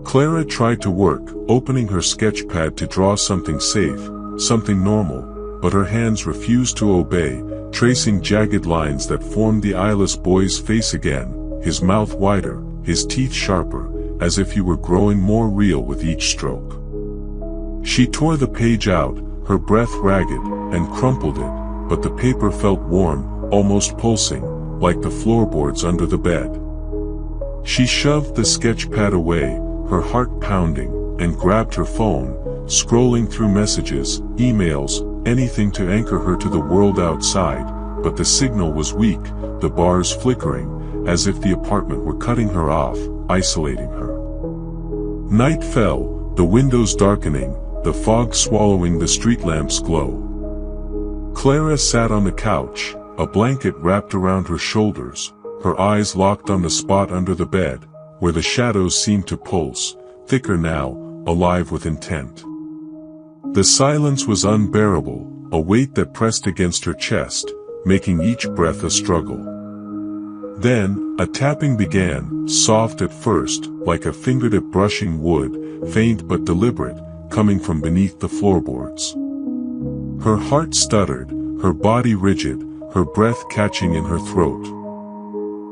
Clara tried to work, opening her sketch pad to draw something safe, something normal, but her hands refused to obey, tracing jagged lines that formed the eyeless boy's face again, his mouth wider, his teeth sharper, as if he were growing more real with each stroke. She tore the page out, her breath ragged, and crumpled it, but the paper felt warm, almost pulsing, like the floorboards under the bed. She shoved the sketch pad away, her heart pounding, and grabbed her phone, scrolling through messages, emails, anything to anchor her to the world outside, but the signal was weak, the bars flickering, as if the apartment were cutting her off, isolating her. Night fell, the windows darkening, the fog swallowing the street lamp's glow. Clara sat on the couch, a blanket wrapped around her shoulders, her eyes locked on the spot under the bed, where the shadows seemed to pulse, thicker now, alive with intent. The silence was unbearable, a weight that pressed against her chest, making each breath a struggle. Then, a tapping began, soft at first, like a fingertip brushing wood, faint but deliberate, coming from beneath the floorboards. Her heart stuttered, her body rigid, her breath catching in her throat.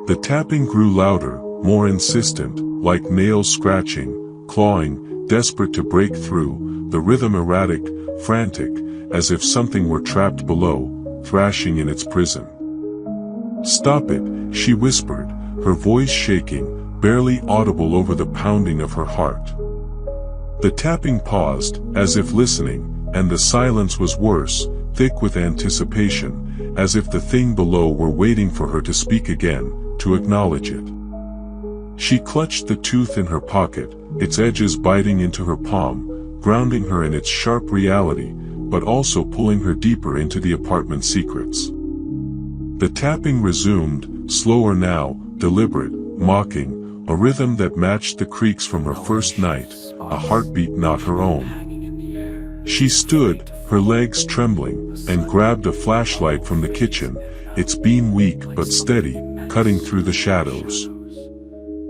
The tapping grew louder, more insistent, like nails scratching, clawing, desperate to break through, the rhythm erratic, frantic, as if something were trapped below, thrashing in its prison. "Stop it," she whispered, her voice shaking, barely audible over the pounding of her heart. The tapping paused, as if listening, and the silence was worse, thick with anticipation, as if the thing below were waiting for her to speak again, to acknowledge it. She clutched the tooth in her pocket, its edges biting into her palm, grounding her in its sharp reality, but also pulling her deeper into the apartment's secrets. The tapping resumed, slower now, deliberate, mocking, a rhythm that matched the creaks from her first night, a heartbeat not her own. She stood, her legs trembling, and grabbed a flashlight from the kitchen, its beam weak but steady, cutting through the shadows.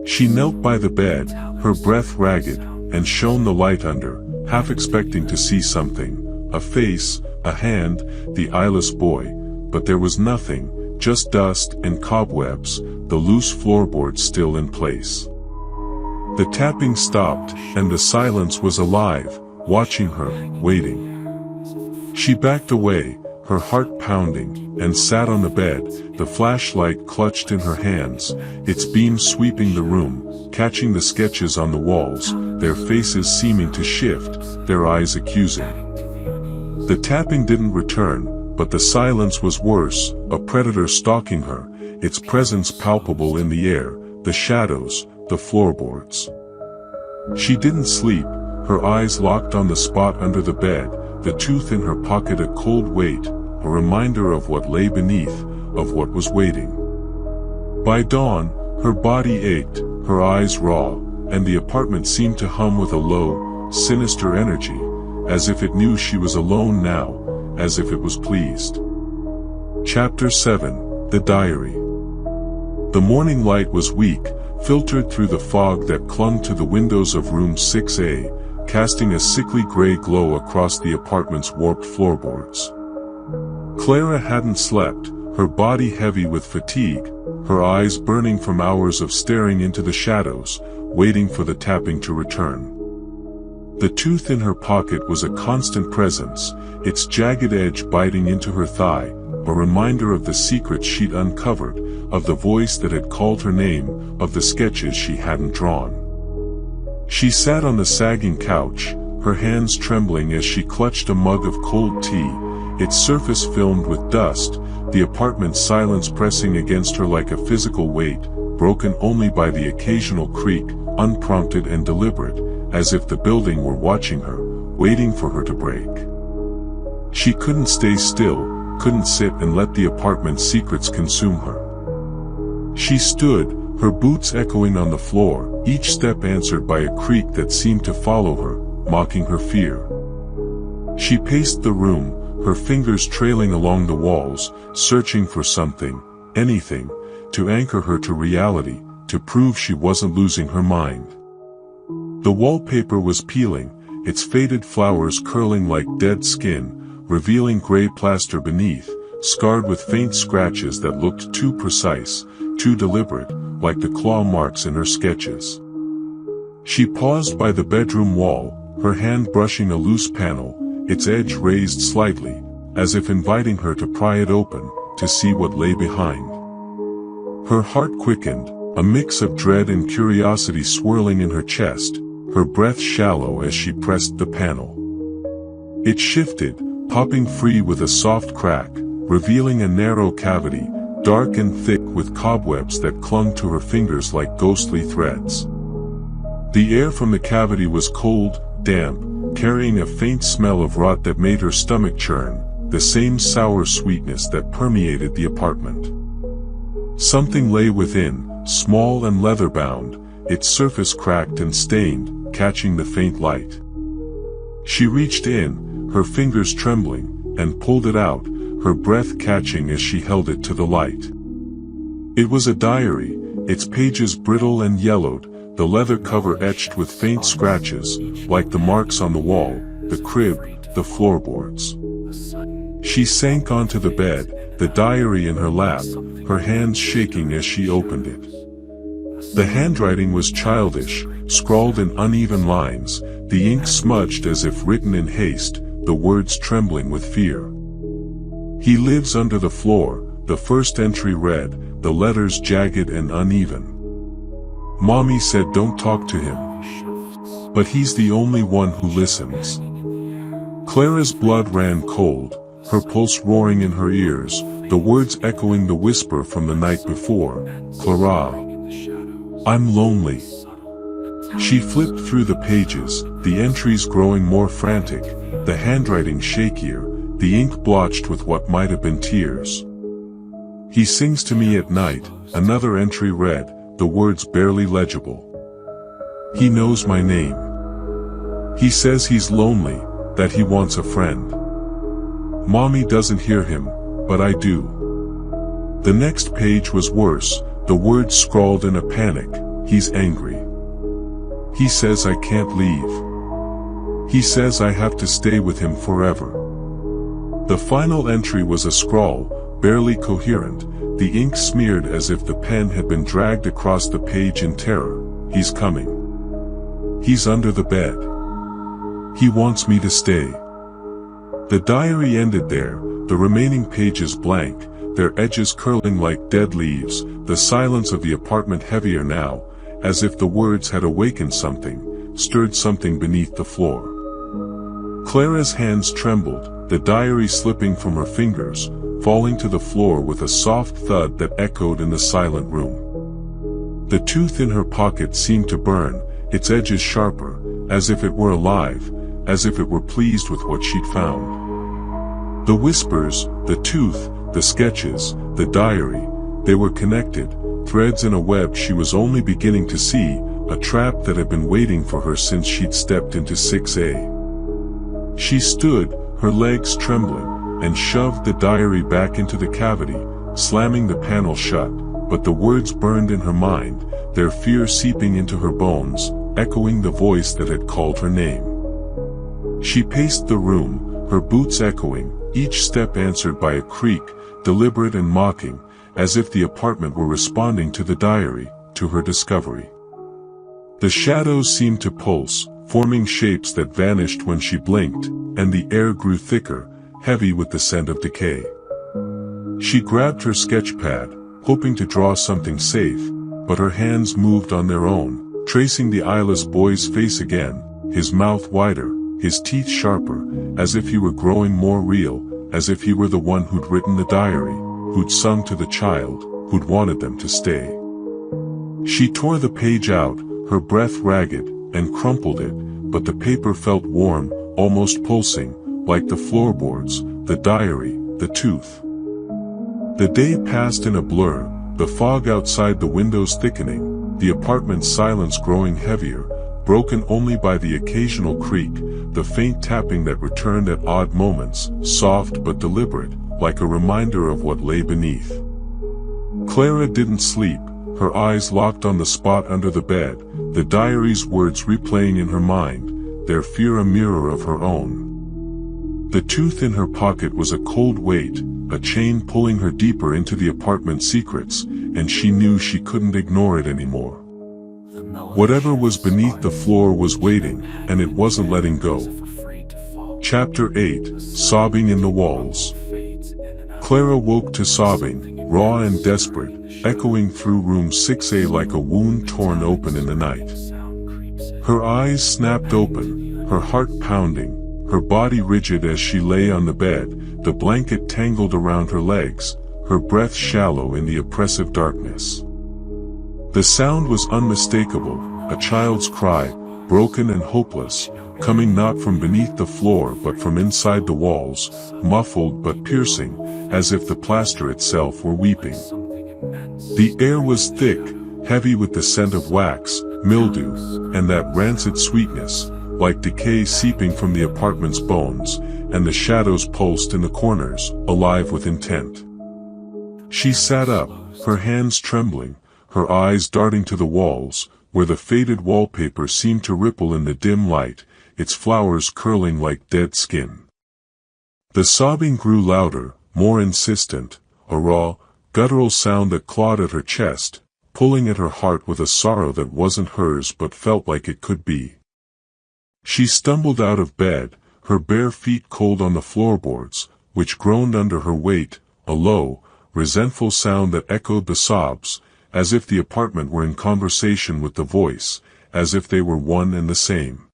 She knelt by the bed, her breath ragged, and shone the light under, half expecting to see something, a face, a hand, the eyeless boy, but there was nothing, just dust and cobwebs, the loose floorboards still in place. The tapping stopped, and the silence was alive, watching her, waiting. She backed away, her heart pounding, and sat on the bed, the flashlight clutched in her hands, its beam sweeping the room, catching the sketches on the walls, their faces seeming to shift, their eyes accusing. The tapping didn't return, but the silence was worse, a predator stalking her, its presence palpable in the air, the shadows, the floorboards. She didn't sleep, her eyes locked on the spot under the bed, the tooth in her pocket a cold weight, a reminder of what lay beneath, of what was waiting. By dawn, her body ached, her eyes raw, and the apartment seemed to hum with a low, sinister energy, as if it knew she was alone now, as if it was pleased. Chapter 7, The Diary. The morning light was weak, filtered through the fog that clung to the windows of room 6A, casting a sickly gray glow across the apartment's warped floorboards. Clara hadn't slept, her body heavy with fatigue, her eyes burning from hours of staring into the shadows, waiting for the tapping to return. The tooth in her pocket was a constant presence, its jagged edge biting into her thigh, a reminder of the secrets she'd uncovered, of the voice that had called her name, of the sketches she hadn't drawn. She sat on the sagging couch, her hands trembling as she clutched a mug of cold tea, its surface filmed with dust, the apartment's silence pressing against her like a physical weight, broken only by the occasional creak, unprompted and deliberate, as if the building were watching her, waiting for her to break. She couldn't stay still, couldn't sit and let the apartment's secrets consume her. She stood, her boots echoing on the floor, each step answered by a creak that seemed to follow her, mocking her fear. She paced the room, her fingers trailing along the walls, searching for something, anything, to anchor her to reality, to prove she wasn't losing her mind. The wallpaper was peeling, its faded flowers curling like dead skin, revealing gray plaster beneath, scarred with faint scratches that looked too precise, too deliberate, like the claw marks in her sketches. She paused by the bedroom wall, her hand brushing a loose panel, its edge raised slightly, as if inviting her to pry it open, to see what lay behind. Her heart quickened, a mix of dread and curiosity swirling in her chest, her breath shallow as she pressed the panel. It shifted, popping free with a soft crack, revealing a narrow cavity, dark and thick with cobwebs that clung to her fingers like ghostly threads. The air from the cavity was cold, damp, carrying a faint smell of rot that made her stomach churn, the same sour sweetness that permeated the apartment. Something lay within, small and leather-bound, its surface cracked and stained, catching the faint light. She reached in, her fingers trembling, and pulled it out, her breath catching as she held it to the light. It was a diary, its pages brittle and yellowed, the leather cover etched with faint scratches, like the marks on the wall, the crib, the floorboards. She sank onto the bed, the diary in her lap, her hands shaking as she opened it. The handwriting was childish, scrawled in uneven lines, the ink smudged as if written in haste, the words trembling with fear. "He lives under the floor," the first entry read, the letters jagged and uneven. "Mommy said don't talk to him. But he's the only one who listens." Clara's blood ran cold, her pulse roaring in her ears, the words echoing the whisper from the night before, "Clara, I'm lonely." She flipped through the pages, the entries growing more frantic, the handwriting shakier, the ink blotched with what might have been tears. "He sings to me at night," another entry read, the words barely legible. "He knows my name. He says he's lonely, that he wants a friend. Mommy doesn't hear him, but I do." The next page was worse, the words scrawled in a panic, "He's angry. He says I can't leave. He says I have to stay with him forever." The final entry was a scrawl, barely coherent, the ink smeared as if the pen had been dragged across the page in terror. "He's coming. He's under the bed. He wants me to stay." The diary ended there, the remaining pages blank, their edges curling like dead leaves, the silence of the apartment heavier now, as if the words had awakened something, stirred something beneath the floor. Clara's hands trembled, the diary slipping from her fingers, falling to the floor with a soft thud that echoed in the silent room. The tooth in her pocket seemed to burn, its edges sharper, as if it were alive, as if it were pleased with what she'd found. The whispers, the tooth, the sketches, the diary, they were connected, threads in a web she was only beginning to see, a trap that had been waiting for her since she'd stepped into 6A. She stood, her legs trembling, and shoved the diary back into the cavity, slamming the panel shut, but the words burned in her mind, their fear seeping into her bones, echoing the voice that had called her name. She paced the room, her boots echoing, each step answered by a creak, deliberate and mocking, as if the apartment were responding to the diary, to her discovery. The shadows seemed to pulse, forming shapes that vanished when she blinked, and the air grew thicker, heavy with the scent of decay. She grabbed her sketch pad, hoping to draw something safe, but her hands moved on their own, tracing the eyeless boy's face again, his mouth wider, his teeth sharper, as if he were growing more real, as if he were the one who'd written the diary, who'd sung to the child, who'd wanted them to stay. She tore the page out, her breath ragged, and crumpled it, but the paper felt warm, almost pulsing, like the floorboards, the diary, the tooth. The day passed in a blur, the fog outside the windows thickening, the apartment's silence growing heavier, broken only by the occasional creak, the faint tapping that returned at odd moments, soft but deliberate, like a reminder of what lay beneath. Clara didn't sleep, her eyes locked on the spot under the bed, the diary's words replaying in her mind, their fear a mirror of her own. The tooth in her pocket was a cold weight, a chain pulling her deeper into the apartment's secrets, and she knew she couldn't ignore it anymore. Whatever was beneath the floor was waiting, and it wasn't letting go. Chapter 8, Sobbing in the Walls. Clara woke to sobbing, raw and desperate, echoing through room 6A like a wound torn open in the night. Her eyes snapped open, her heart pounding, her body rigid as she lay on the bed, the blanket tangled around her legs, her breath shallow in the oppressive darkness. The sound was unmistakable, a child's cry, broken and hopeless, coming not from beneath the floor but from inside the walls, muffled but piercing, as if the plaster itself were weeping. The air was thick, heavy with the scent of wax, mildew, and that rancid sweetness, like decay seeping from the apartment's bones, and the shadows pulsed in the corners, alive with intent. She sat up, her hands trembling, her eyes darting to the walls, where the faded wallpaper seemed to ripple in the dim light, its flowers curling like dead skin. The sobbing grew louder, more insistent, a raw, guttural sound that clawed at her chest, pulling at her heart with a sorrow that wasn't hers but felt like it could be. She stumbled out of bed, her bare feet cold on the floorboards, which groaned under her weight, a low, resentful sound that echoed the sobs, as if the apartment were in conversation with the voice, as if they were one and the same.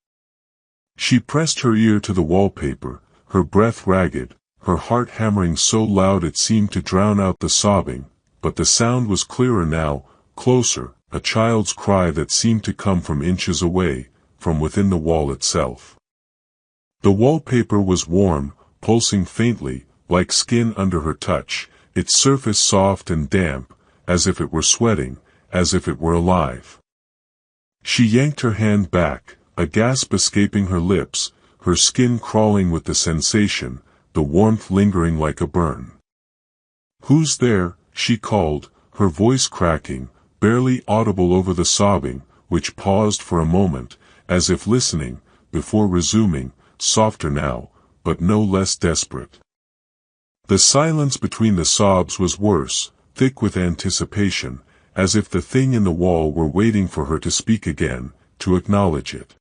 She pressed her ear to the wallpaper, her breath ragged, her heart hammering so loud it seemed to drown out the sobbing, but the sound was clearer now, closer, a child's cry that seemed to come from inches away, from within the wall itself. The wallpaper was warm, pulsing faintly, like skin under her touch, its surface soft and damp, as if it were sweating, as if it were alive. She yanked her hand back, a gasp escaping her lips, her skin crawling with the sensation, the warmth lingering like a burn. "Who's there?" she called, her voice cracking, barely audible over the sobbing, which paused for a moment, as if listening, before resuming, softer now, but no less desperate. The silence between the sobs was worse, thick with anticipation, as if the thing in the wall were waiting for her to speak again, to acknowledge it.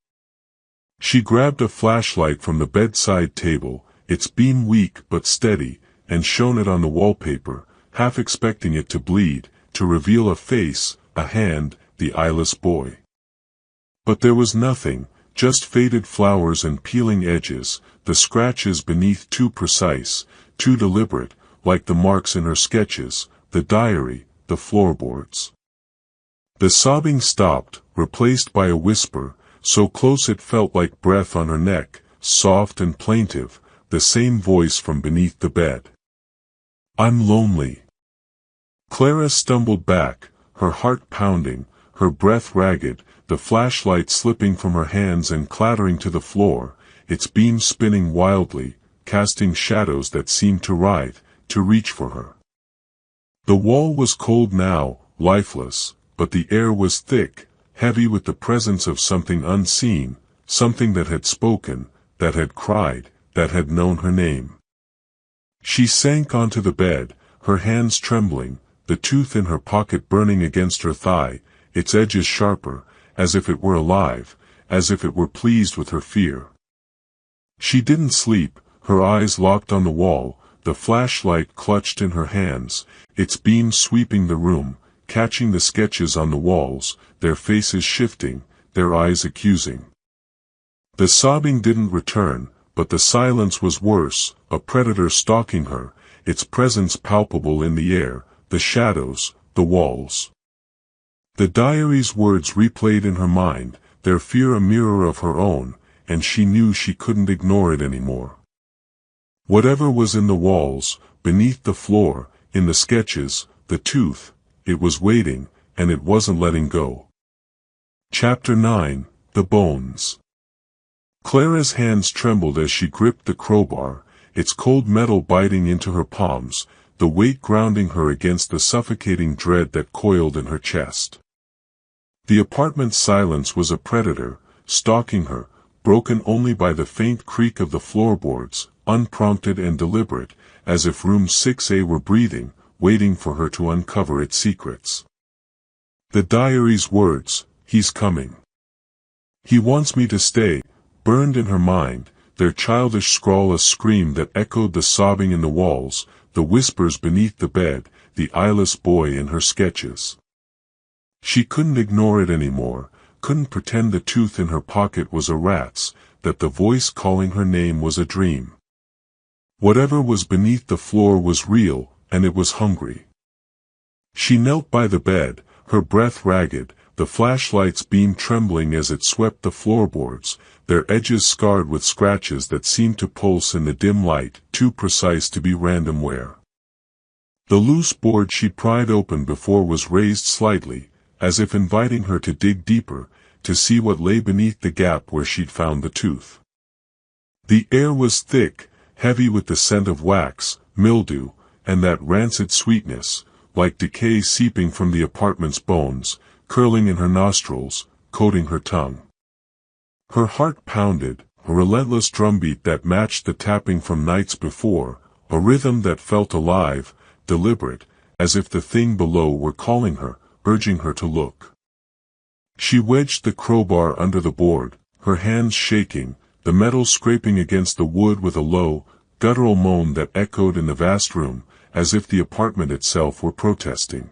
She grabbed a flashlight from the bedside table, its beam weak but steady, and shone it on the wallpaper, half expecting it to bleed, to reveal a face, a hand, the eyeless boy. But there was nothing, just faded flowers and peeling edges, the scratches beneath too precise, too deliberate, like the marks in her sketches, the diary, the floorboards. The sobbing stopped, replaced by a whisper, so close it felt like breath on her neck, soft and plaintive, the same voice from beneath the bed. "I'm lonely." Clara stumbled back, her heart pounding, her breath ragged, the flashlight slipping from her hands and clattering to the floor, its beam spinning wildly, casting shadows that seemed to writhe, to reach for her. The wall was cold now, lifeless, but the air was thick, heavy with the presence of something unseen, something that had spoken, that had cried, that had known her name. She sank onto the bed, her hands trembling, the tooth in her pocket burning against her thigh, its edges sharper, as if it were alive, as if it were pleased with her fear. She didn't sleep, her eyes locked on the wall, the flashlight clutched in her hands, its beam sweeping the room, catching the sketches on the walls, their faces shifting, their eyes accusing. The sobbing didn't return, but the silence was worse, a predator stalking her, its presence palpable in the air, the shadows, the walls. The diary's words replayed in her mind, their fear a mirror of her own, and she knew she couldn't ignore it anymore. Whatever was in the walls, beneath the floor, in the sketches, the tooth, it was waiting, and it wasn't letting go. Chapter 9, The Bones. Clara's hands trembled as she gripped the crowbar, its cold metal biting into her palms, the weight grounding her against the suffocating dread that coiled in her chest. The apartment's silence was a predator, stalking her, broken only by the faint creak of the floorboards, unprompted and deliberate, as if room 6A were breathing, waiting for her to uncover its secrets. The diary's words, "He's coming. He wants me to stay," burned in her mind, their childish scrawl a scream that echoed the sobbing in the walls, the whispers beneath the bed, the eyeless boy in her sketches. She couldn't ignore it anymore, couldn't pretend the tooth in her pocket was a rat's, that the voice calling her name was a dream. Whatever was beneath the floor was real, and it was hungry. She knelt by the bed, her breath ragged, the flashlight's beam trembling as it swept the floorboards, their edges scarred with scratches that seemed to pulse in the dim light, too precise to be random wear. The loose board she'd pried open before was raised slightly, as if inviting her to dig deeper, to see what lay beneath the gap where she'd found the tooth. The air was thick, heavy with the scent of wax, mildew, and that rancid sweetness, like decay seeping from the apartment's bones, curling in her nostrils, coating her tongue. Her heart pounded, a relentless drumbeat that matched the tapping from nights before, a rhythm that felt alive, deliberate, as if the thing below were calling her, urging her to look. She wedged the crowbar under the board, her hands shaking, the metal scraping against the wood with a low, guttural moan that echoed in the vast room, as if the apartment itself were protesting.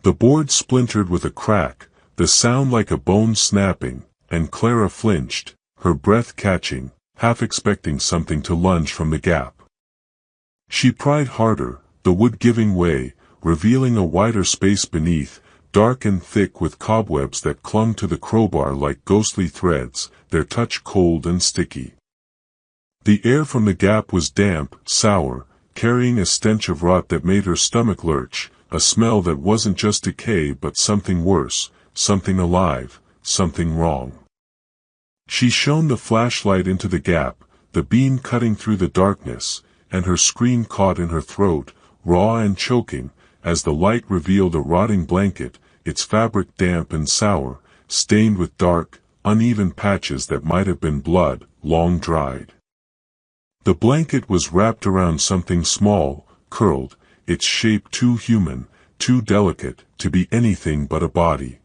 The board splintered with a crack, the sound like a bone snapping, and Clara flinched, her breath catching, half expecting something to lunge from the gap. She pried harder, the wood giving way, revealing a wider space beneath, dark and thick with cobwebs that clung to the crowbar like ghostly threads, their touch cold and sticky. The air from the gap was damp, sour, carrying a stench of rot that made her stomach lurch, a smell that wasn't just decay but something worse, something alive, something wrong. She shone the flashlight into the gap, the beam cutting through the darkness, and her scream caught in her throat, raw and choking, as the light revealed a rotting blanket, its fabric damp and sour, stained with dark, uneven patches that might have been blood, long dried. The blanket was wrapped around something small, curled, its shape too human, too delicate, to be anything but a body.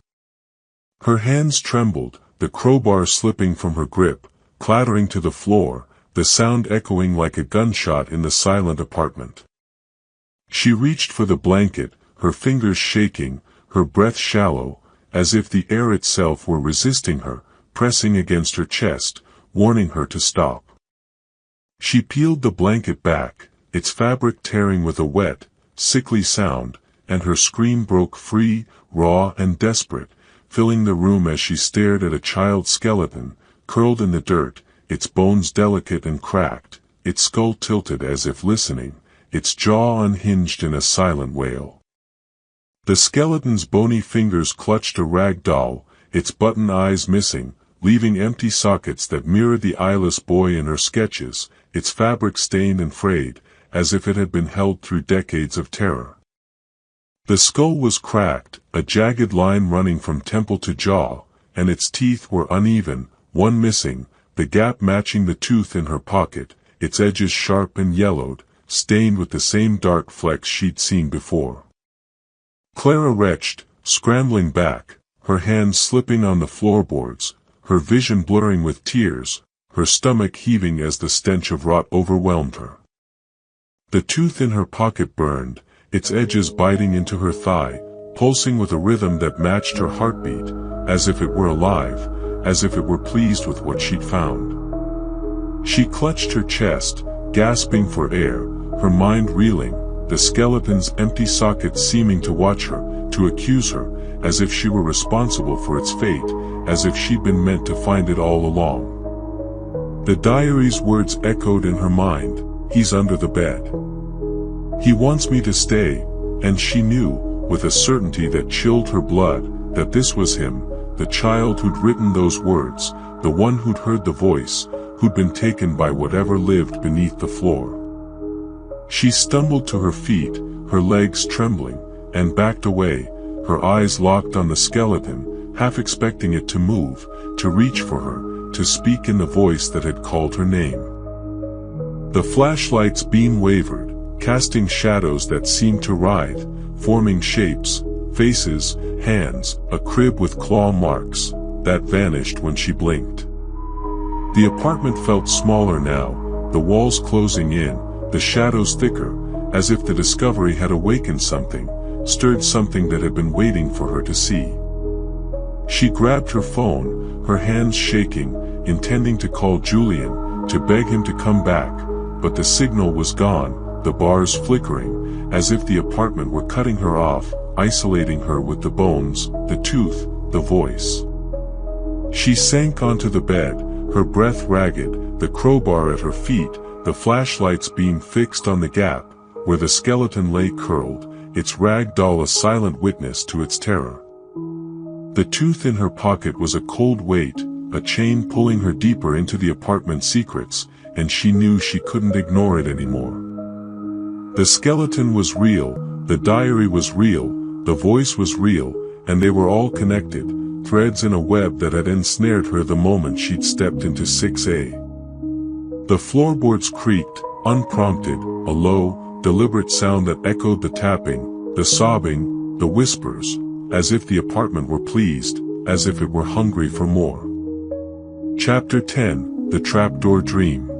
Her hands trembled, the crowbar slipping from her grip, clattering to the floor, the sound echoing like a gunshot in the silent apartment. She reached for the blanket, her fingers shaking, her breath shallow, as if the air itself were resisting her, pressing against her chest, warning her to stop. She peeled the blanket back, its fabric tearing with a wet, sickly sound, and her scream broke free, raw and desperate, filling the room as she stared at a child's skeleton, curled in the dirt, its bones delicate and cracked, its skull tilted as if listening, its jaw unhinged in a silent wail. The skeleton's bony fingers clutched a rag doll, its button eyes missing, leaving empty sockets that mirrored the eyeless boy in her sketches, its fabric stained and frayed, as if it had been held through decades of terror. The skull was cracked, a jagged line running from temple to jaw, and its teeth were uneven, one missing, the gap matching the tooth in her pocket, its edges sharp and yellowed, stained with the same dark flecks she'd seen before. Clara retched, scrambling back, her hands slipping on the floorboards, her vision blurring with tears, her stomach heaving as the stench of rot overwhelmed her. The tooth in her pocket burned, its edges biting into her thigh, pulsing with a rhythm that matched her heartbeat, as if it were alive, as if it were pleased with what she'd found. She clutched her chest, gasping for air, her mind reeling, the skeleton's empty sockets seeming to watch her, to accuse her, as if she were responsible for its fate, as if she'd been meant to find it all along. The diary's words echoed in her mind, "He's under the bed. He wants me to stay," and she knew, with a certainty that chilled her blood, that this was him, the child who'd written those words, the one who'd heard the voice, who'd been taken by whatever lived beneath the floor. She stumbled to her feet, her legs trembling, and backed away, her eyes locked on the skeleton, half expecting it to move, to reach for her, to speak in the voice that had called her name. The flashlight's beam wavered, casting shadows that seemed to writhe, forming shapes, faces, hands, a crib with claw marks, that vanished when she blinked. The apartment felt smaller now, the walls closing in, the shadows thicker, as if the discovery had awakened something, stirred something that had been waiting for her to see. She grabbed her phone, her hands shaking, intending to call Julian, to beg him to come back, but the signal was gone, the bars flickering, as if the apartment were cutting her off, isolating her with the bones, the tooth, the voice. She sank onto the bed, her breath ragged, the crowbar at her feet, the flashlight's beam fixed on the gap, where the skeleton lay curled, its rag doll a silent witness to its terror. The tooth in her pocket was a cold weight, a chain pulling her deeper into the apartment's secrets, and she knew she couldn't ignore it anymore. The skeleton was real, the diary was real, the voice was real, and they were all connected, threads in a web that had ensnared her the moment she'd stepped into 6A. The floorboards creaked, unprompted, a low, deliberate sound that echoed the tapping, the sobbing, the whispers, as if the apartment were pleased, as if it were hungry for more. Chapter 10, The Trapdoor Dream.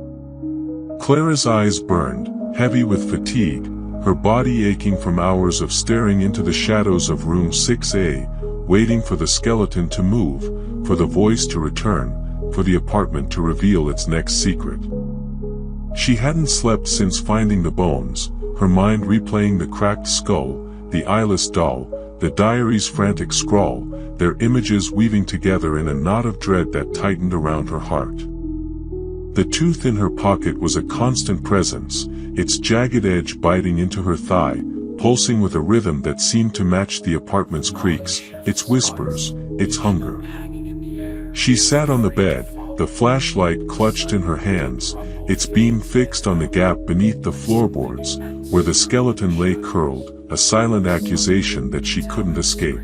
Clara's eyes burned, heavy with fatigue, her body aching from hours of staring into the shadows of room 6A, waiting for the skeleton to move, for the voice to return, for the apartment to reveal its next secret. She hadn't slept since finding the bones, her mind replaying the cracked skull, the eyeless doll, the diary's frantic scrawl, their images weaving together in a knot of dread that tightened around her heart. The tooth in her pocket was a constant presence, its jagged edge biting into her thigh, pulsing with a rhythm that seemed to match the apartment's creaks, its whispers, its hunger. She sat on the bed, the flashlight clutched in her hands, its beam fixed on the gap beneath the floorboards, where the skeleton lay curled, a silent accusation that she couldn't escape.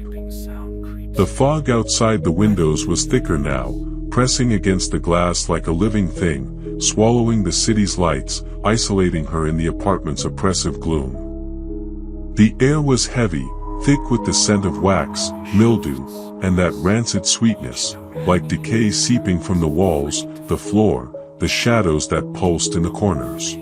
The fog outside the windows was thicker now, pressing against the glass like a living thing, swallowing the city's lights, isolating her in the apartment's oppressive gloom. The air was heavy, thick with the scent of wax, mildew, and that rancid sweetness, like decay seeping from the walls, the floor, the shadows that pulsed in the corners.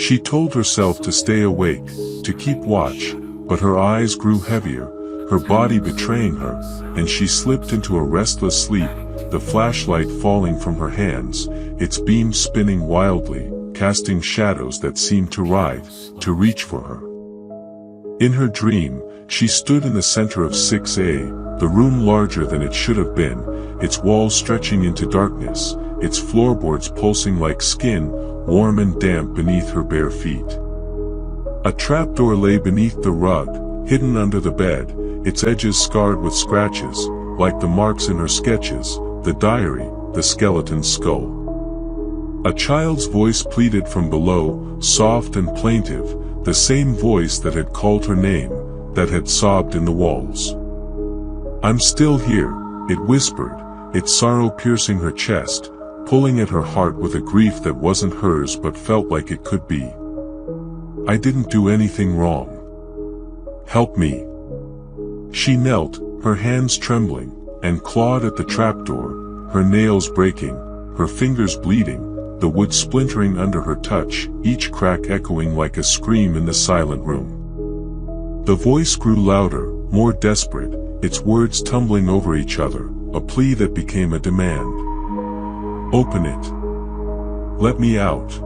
She told herself to stay awake, to keep watch, but her eyes grew heavier, her body betraying her, and she slipped into a restless sleep, the flashlight falling from her hands, its beam spinning wildly, casting shadows that seemed to writhe, to reach for her. In her dream, she stood in the center of 6A, the room larger than it should have been, its walls stretching into darkness, its floorboards pulsing like skin, warm and damp beneath her bare feet. A trapdoor lay beneath the rug, hidden under the bed, its edges scarred with scratches, like the marks in her sketches, the diary, the skeleton's skull. A child's voice pleaded from below, soft and plaintive, the same voice that had called her name, that had sobbed in the walls. "I'm still here," it whispered, its sorrow piercing her chest, pulling at her heart with a grief that wasn't hers but felt like it could be. "I didn't do anything wrong. Help me." She knelt, her hands trembling, and clawed at the trapdoor, her nails breaking, her fingers bleeding, the wood splintering under her touch, each crack echoing like a scream in the silent room. The voice grew louder, more desperate, its words tumbling over each other, a plea that became a demand. "Open it. Let me out.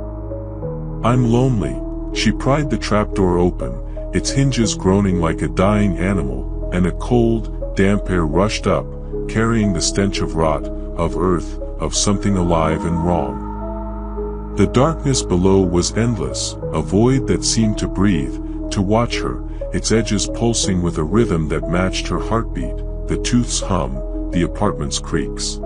I'm lonely." She pried the trapdoor open, its hinges groaning like a dying animal, and a cold, damp air rushed up, carrying the stench of rot, of earth, of something alive and wrong. The darkness below was endless, a void that seemed to breathe, to watch her, its edges pulsing with a rhythm that matched her heartbeat, the tooth's hum, the apartment's creaks.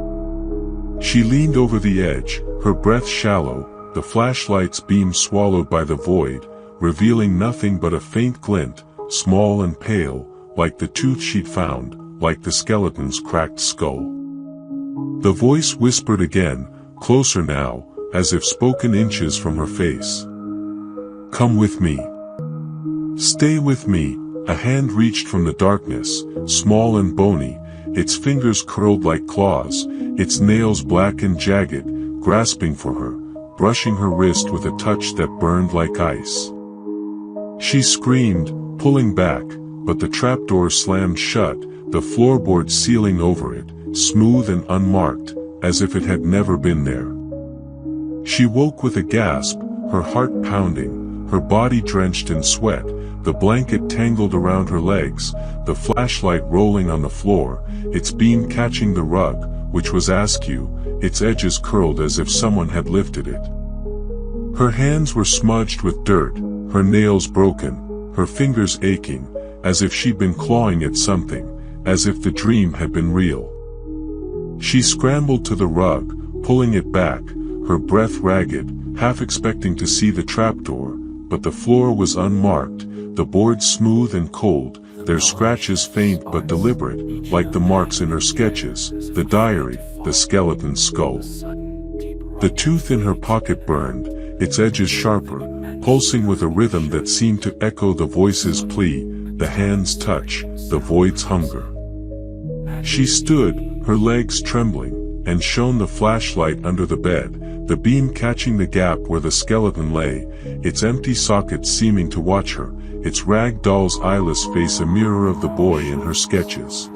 She leaned over the edge, her breath shallow, the flashlight's beam swallowed by the void, revealing nothing but a faint glint, small and pale, like the tooth she'd found, like the skeleton's cracked skull. The voice whispered again, closer now, as if spoken inches from her face. "Come with me. Stay with me." A hand reached from the darkness, small and bony, its fingers curled like claws, its nails black and jagged, grasping for her, brushing her wrist with a touch that burned like ice. She screamed, pulling back, but the trapdoor slammed shut, the floorboard ceiling over it, smooth and unmarked, as if it had never been there. She woke with a gasp, her heart pounding, her body drenched in sweat, the blanket tangled around her legs, the flashlight rolling on the floor, its beam catching the rug, which was askew, its edges curled as if someone had lifted it. Her hands were smudged with dirt, her nails broken, her fingers aching, as if she'd been clawing at something, as if the dream had been real. She scrambled to the rug, pulling it back, her breath ragged, half expecting to see the trapdoor, but the floor was unmarked, the boards smooth and cold, their scratches faint but deliberate, like the marks in her sketches, the diary, the skeleton skull. The tooth in her pocket burned, its edges sharper, pulsing with a rhythm that seemed to echo the voice's plea, the hand's touch, the void's hunger. She stood, her legs trembling, and shone the flashlight under the bed, the beam catching the gap where the skeleton lay, its empty socket seeming to watch her, its rag doll's eyeless face a mirror of the boy in her sketches.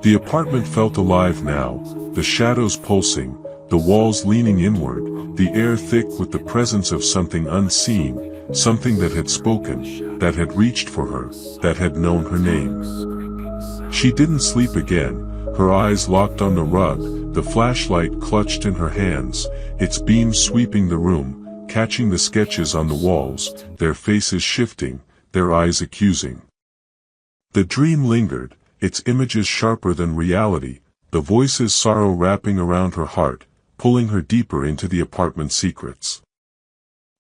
The apartment felt alive now, the shadows pulsing, the walls leaning inward, the air thick with the presence of something unseen, something that had spoken, that had reached for her, that had known her name. She didn't sleep again, her eyes locked on the rug, the flashlight clutched in her hands, its beam sweeping the room, catching the sketches on the walls, their faces shifting, their eyes accusing. The dream lingered, its images sharper than reality, the voice's sorrow wrapping around her heart, pulling her deeper into the apartment's secrets.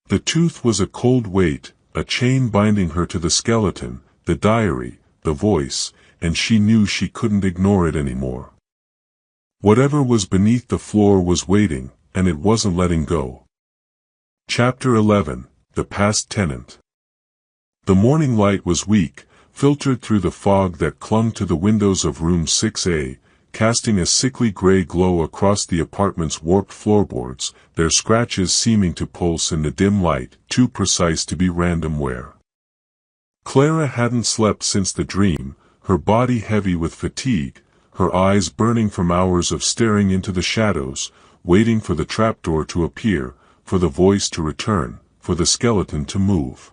The tooth was a cold weight, a chain binding her to the skeleton, the diary, the voice, and she knew she couldn't ignore it anymore. Whatever was beneath the floor was waiting, and it wasn't letting go. Chapter 11, The Past Tenant. The morning light was weak, filtered through the fog that clung to the windows of room 6A, casting a sickly gray glow across the apartment's warped floorboards, their scratches seeming to pulse in the dim light, too precise to be random wear. Clara hadn't slept since the dream, her body heavy with fatigue, her eyes burning from hours of staring into the shadows, waiting for the trapdoor to appear, for the voice to return, for the skeleton to move.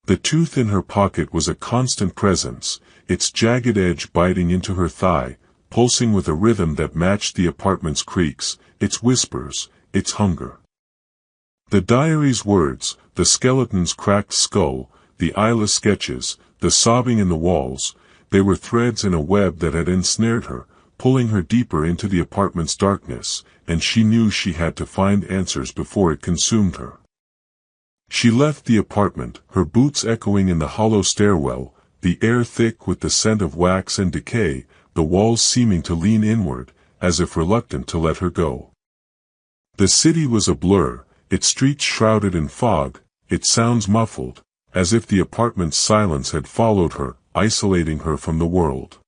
The tooth in her pocket was a constant presence, its jagged edge biting into her thigh, pulsing with a rhythm that matched the apartment's creaks, its whispers, its hunger. The diary's words, the skeleton's cracked skull, the eyeless sketches, the sobbing in the walls, they were threads in a web that had ensnared her, pulling her deeper into the apartment's darkness, and she knew she had to find answers before it consumed her. She left the apartment, her boots echoing in the hollow stairwell, the air thick with the scent of wax and decay, the walls seeming to lean inward, as if reluctant to let her go. The city was a blur, its streets shrouded in fog, its sounds muffled, as if the apartment's silence had followed her, isolating her from the world.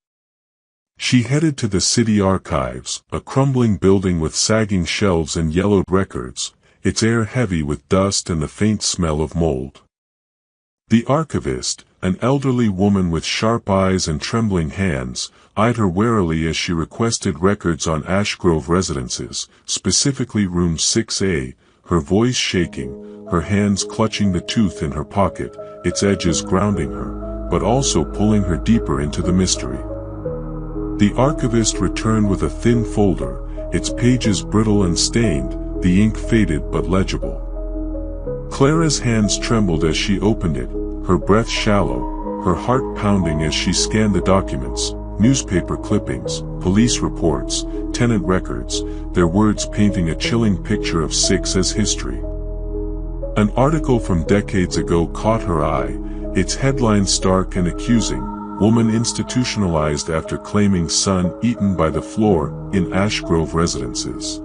She headed to the city archives, a crumbling building with sagging shelves and yellowed records, its air heavy with dust and the faint smell of mold. The archivist, an elderly woman with sharp eyes and trembling hands, eyed her warily as she requested records on Ash Grove residences, specifically room 6A, her voice shaking, her hands clutching the tooth in her pocket, its edges grounding her, but also pulling her deeper into the mystery. The archivist returned with a thin folder, its pages brittle and stained, the ink faded but legible. Clara's hands trembled as she opened it, her breath shallow, her heart pounding as she scanned the documents, newspaper clippings, police reports, tenant records, their words painting a chilling picture of 6's history. An article from decades ago caught her eye, its headline stark and accusing, "Woman institutionalized after claiming son eaten by the floor in Ash Grove residences."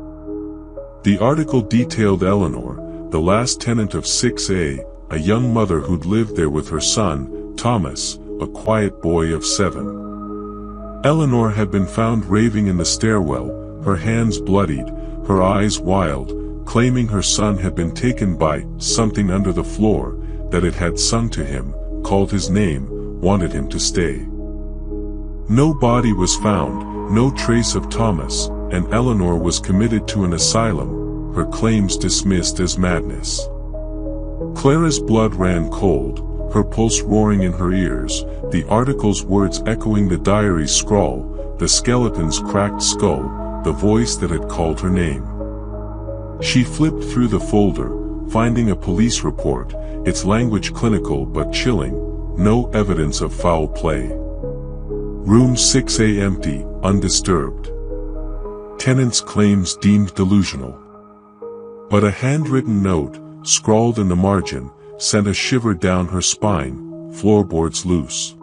The article detailed Eleanor, the last tenant of 6A, a young mother who'd lived there with her son, Thomas, a quiet boy of 7. Eleanor had been found raving in the stairwell, her hands bloodied, her eyes wild, claiming her son had been taken by something under the floor, that it had sung to him, called his name, wanted him to stay. No body was found, no trace of Thomas, and Eleanor was committed to an asylum, her claims dismissed as madness. Clara's blood ran cold, her pulse roaring in her ears, the article's words echoing the diary's scrawl, the skeleton's cracked skull, the voice that had called her name. She flipped through the folder, finding a police report, its language clinical but chilling, no evidence of foul play. Room 6A empty, undisturbed. Tenant's claims deemed delusional. But a handwritten note, scrawled in the margin, sent a shiver down her spine, floorboards loose.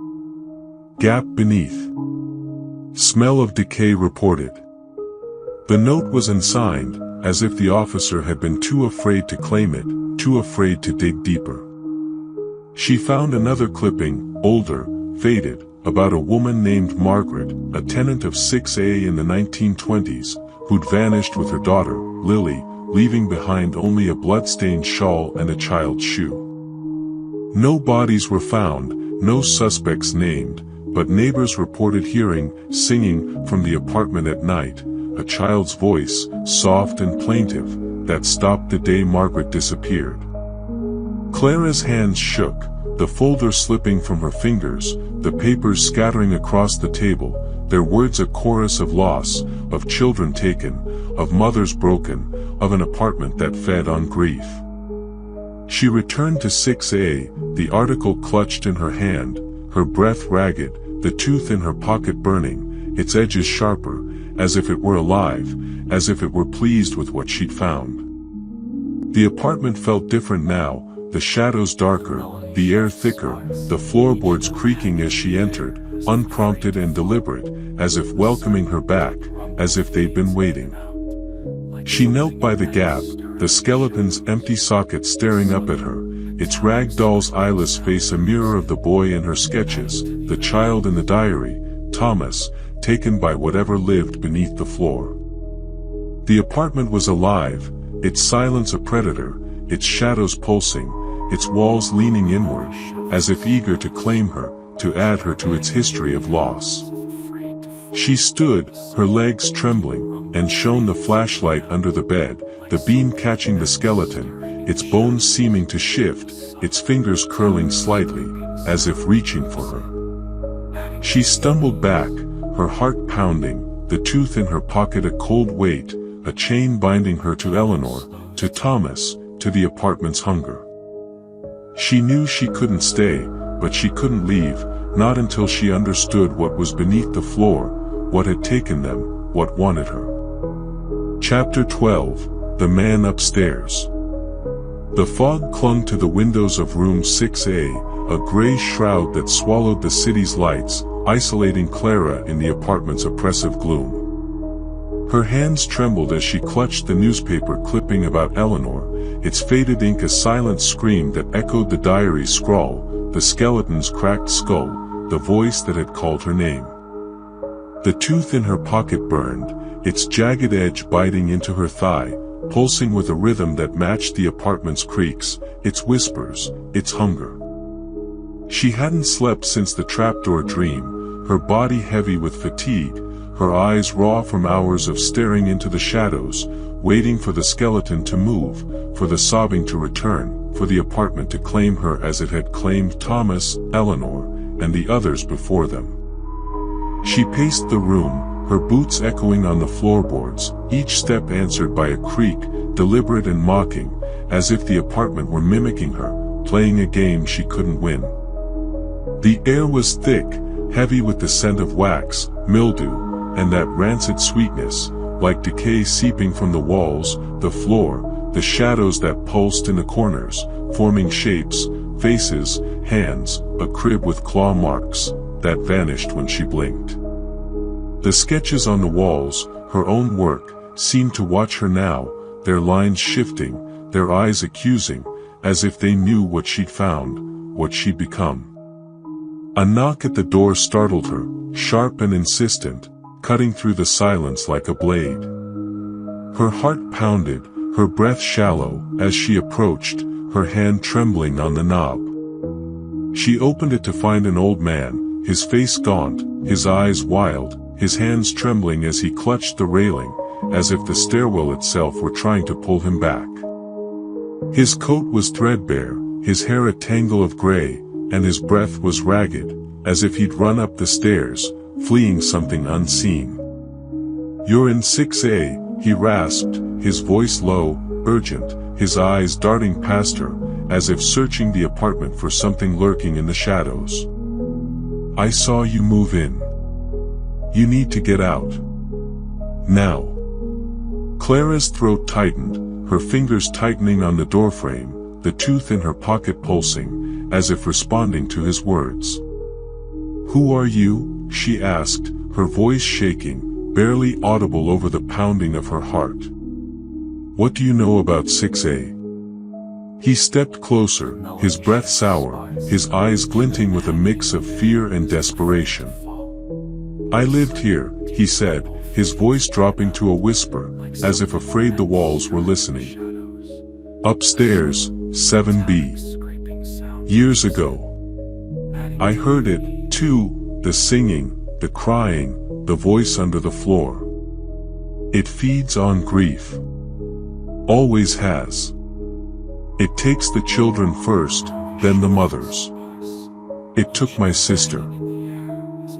Gap beneath. Smell of decay reported. The note was unsigned, as if the officer had been too afraid to claim it, too afraid to dig deeper. She found another clipping, older, faded, about a woman named Margaret, a tenant of 6A in the 1920s, who'd vanished with her daughter, Lily, leaving behind only a blood-stained shawl and a child's shoe. No bodies were found, no suspects named, but neighbors reported hearing singing from the apartment at night, a child's voice, soft and plaintive, that stopped the day Margaret disappeared. Clara's hands shook, the folder slipping from her fingers, the papers scattering across the table, their words a chorus of loss, of children taken, of mothers broken, of an apartment that fed on grief. She returned to 6A, the article clutched in her hand, her breath ragged, the tooth in her pocket burning, its edges sharper, as if it were alive, as if it were pleased with what she'd found. The apartment felt different now, the shadows darker, the air thicker, the floorboards creaking as she entered, unprompted and deliberate, as if welcoming her back, as if they'd been waiting. She knelt by the gap, the skeleton's empty socket staring up at her, its rag doll's eyeless face a mirror of the boy in her sketches, the child in the diary, Thomas, taken by whatever lived beneath the floor. The apartment was alive, its silence a predator, its shadows pulsing, its walls leaning inward, as if eager to claim her, to add her to its history of loss. She stood, her legs trembling, and shone the flashlight under the bed, the beam catching the skeleton, its bones seeming to shift, its fingers curling slightly, as if reaching for her. She stumbled back, her heart pounding, the tooth in her pocket a cold weight, a chain binding her to Eleanor, to Thomas, to the apartment's hunger. She knew she couldn't stay, but she couldn't leave, not until she understood what was beneath the floor, what had taken them, what wanted her. Chapter 12, The Man Upstairs. The fog clung to the windows of room 6A, a gray shroud that swallowed the city's lights, isolating Clara in the apartment's oppressive gloom. Her hands trembled as she clutched the newspaper clipping about Eleanor, its faded ink a silent scream that echoed the diary's scrawl, the skeleton's cracked skull, the voice that had called her name. The tooth in her pocket burned, its jagged edge biting into her thigh, pulsing with a rhythm that matched the apartment's creaks, its whispers, its hunger. She hadn't slept since the trapdoor dream, her body heavy with fatigue, her eyes raw from hours of staring into the shadows, waiting for the skeleton to move, for the sobbing to return, for the apartment to claim her as it had claimed Thomas, Eleanor, and the others before them. She paced the room, her boots echoing on the floorboards, each step answered by a creak, deliberate and mocking, as if the apartment were mimicking her, playing a game she couldn't win. The air was thick, heavy with the scent of wax, mildew, and that rancid sweetness, like decay seeping from the walls, the floor, the shadows that pulsed in the corners, forming shapes, faces, hands, a crib with claw marks, that vanished when she blinked. The sketches on the walls, her own work, seemed to watch her now, their lines shifting, their eyes accusing, as if they knew what she'd found, what she'd become. A knock at the door startled her, sharp and insistent, cutting through the silence like a blade. Her heart pounded, her breath shallow, as she approached, her hand trembling on the knob. She opened it to find an old man, his face gaunt, his eyes wild, his hands trembling as he clutched the railing, as if the stairwell itself were trying to pull him back. His coat was threadbare, his hair a tangle of gray, and his breath was ragged, as if he'd run up the stairs, fleeing something unseen. "You're in 6A, he rasped, his voice low, urgent, his eyes darting past her, as if searching the apartment for something lurking in the shadows. "I saw you move in. You need to get out. Now." Clara's throat tightened, her fingers tightening on the doorframe, the tooth in her pocket pulsing, as if responding to his words. "Who are you?" she asked, her voice shaking, barely audible over the pounding of her heart. "What do you know about 6A? He stepped closer, his breath sour, his eyes glinting with a mix of fear and desperation. "I lived here," he said, his voice dropping to a whisper, as if afraid the walls were listening. "Upstairs, 7B. Years ago. I heard it, too, the singing, the crying, the voice under the floor. It feeds on grief. Always has. It takes the children first, then the mothers. It took my sister.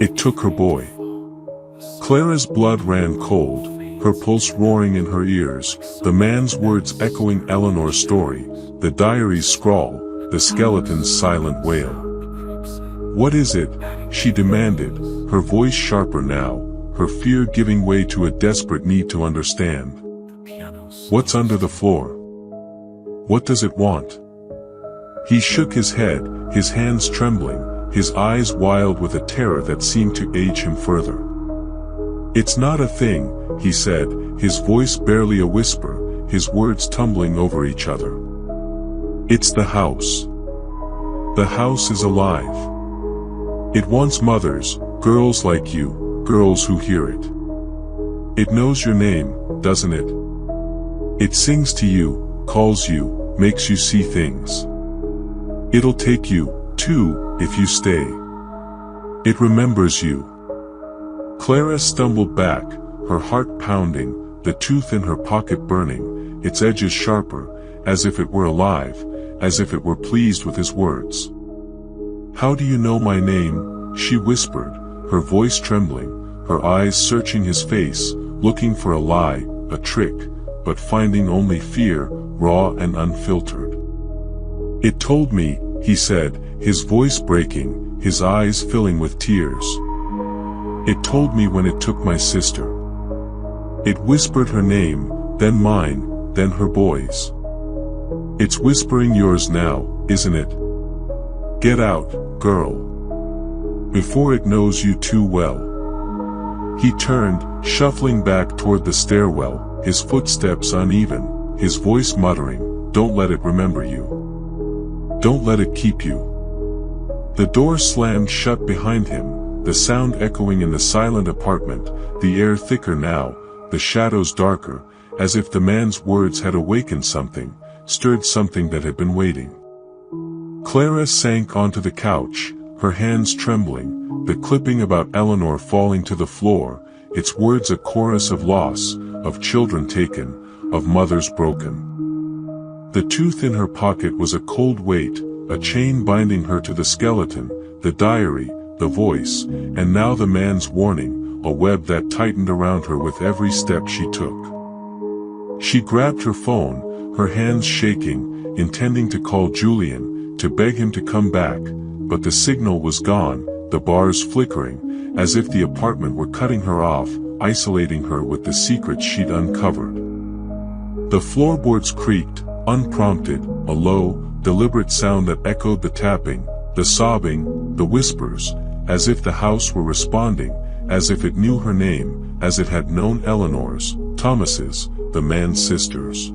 It took her boy." Clara's blood ran cold, her pulse roaring in her ears, the man's words echoing Eleanor's story, the diary's scrawl, the skeleton's silent wail. "What is it?" she demanded, her voice sharper now, her fear giving way to a desperate need to understand. "What's under the floor? What does it want?" He shook his head, his hands trembling, his eyes wild with a terror that seemed to age him further. "It's not a thing," he said, his voice barely a whisper, his words tumbling over each other. "It's the house. The house is alive. It wants mothers, girls like you, girls who hear it. It knows your name, doesn't it? It sings to you, calls you, makes you see things. It'll take you, too, if you stay. It remembers you." Clara stumbled back, her heart pounding, the tooth in her pocket burning, its edges sharper, as if it were alive, as if it were pleased with his words. "How do you know my name?" she whispered, her voice trembling, her eyes searching his face, looking for a lie, a trick, but finding only fear, raw and unfiltered. "It told me," he said, his voice breaking, his eyes filling with tears. "It told me when it took my sister. It whispered her name, then mine, then her boy's. It's whispering yours now, isn't it? Get out, girl. Before it knows you too well." He turned, shuffling back toward the stairwell, his footsteps uneven, his voice muttering, "Don't let it remember you. Don't let it keep you." The door slammed shut behind him, the sound echoing in the silent apartment, the air thicker now, the shadows darker, as if the man's words had awakened something, stirred something that had been waiting. Clara sank onto the couch, her hands trembling, the clipping about Eleanor falling to the floor, its words a chorus of loss, of children taken, of mothers broken. The tooth in her pocket was a cold weight, a chain binding her to the skeleton, the diary, the voice, and now the man's warning, a web that tightened around her with every step she took. She grabbed her phone, her hands shaking, intending to call Julian, to beg him to come back, but the signal was gone, the bars flickering, as if the apartment were cutting her off, isolating her with the secrets she'd uncovered. The floorboards creaked, unprompted, a low, deliberate sound that echoed the tapping, the sobbing, the whispers, as if the house were responding, as if it knew her name, as it had known Eleanor's, Thomas's, the man's sister's.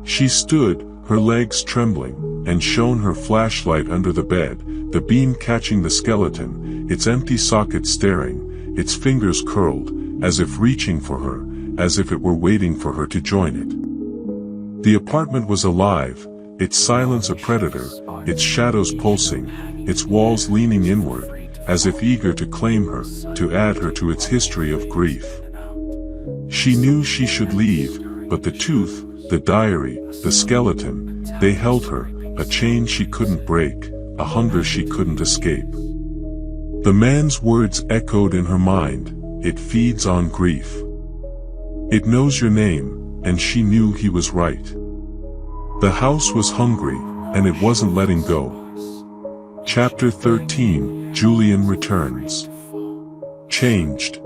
She stood, her legs trembling, and shone her flashlight under the bed, the beam catching the skeleton, its empty socket staring, its fingers curled, as if reaching for her, as if it were waiting for her to join it. The apartment was alive, its silence a predator, its shadows pulsing, its walls leaning inward, as if eager to claim her, to add her to its history of grief. She knew she should leave, but the tooth, the diary, the skeleton, they held her, a chain she couldn't break, a hunger she couldn't escape. The man's words echoed in her mind, "It feeds on grief. It knows your name," and she knew he was right. The house was hungry, and it wasn't letting go. Chapter 13, Julian returns. Changed.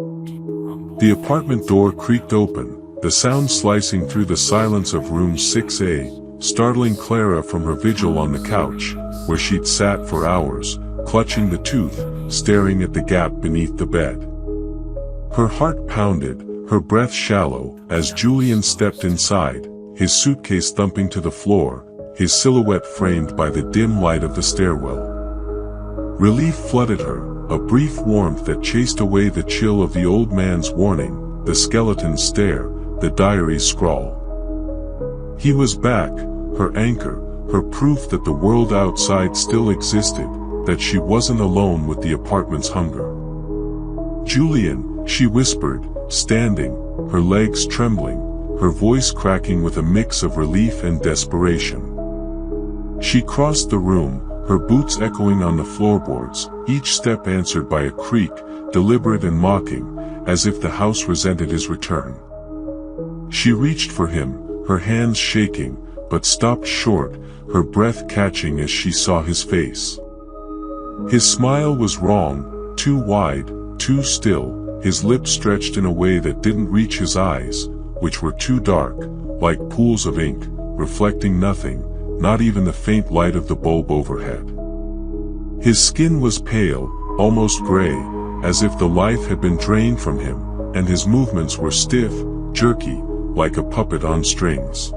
The apartment door creaked open, the sound slicing through the silence of room 6A, startling Clara from her vigil on the couch, where she'd sat for hours, clutching the tooth, staring at the gap beneath the bed. Her heart pounded, her breath shallow, as Julian stepped inside, his suitcase thumping to the floor, his silhouette framed by the dim light of the stairwell. Relief flooded her, a brief warmth that chased away the chill of the old man's warning, the skeleton's stare, the diary's scrawl. He was back, her anchor, her proof that the world outside still existed, that she wasn't alone with the apartment's hunger. "Julian," she whispered, standing, her legs trembling, her voice cracking with a mix of relief and desperation. She crossed the room, her boots echoing on the floorboards, each step answered by a creak, deliberate and mocking, as if the house resented his return. She reached for him, her hands shaking, but stopped short, her breath catching as she saw his face. His smile was wrong, too wide, too still, his lips stretched in a way that didn't reach his eyes, which were too dark, like pools of ink, reflecting nothing, not even the faint light of the bulb overhead. His skin was pale, almost gray, as if the life had been drained from him, and his movements were stiff, jerky, like a puppet on strings.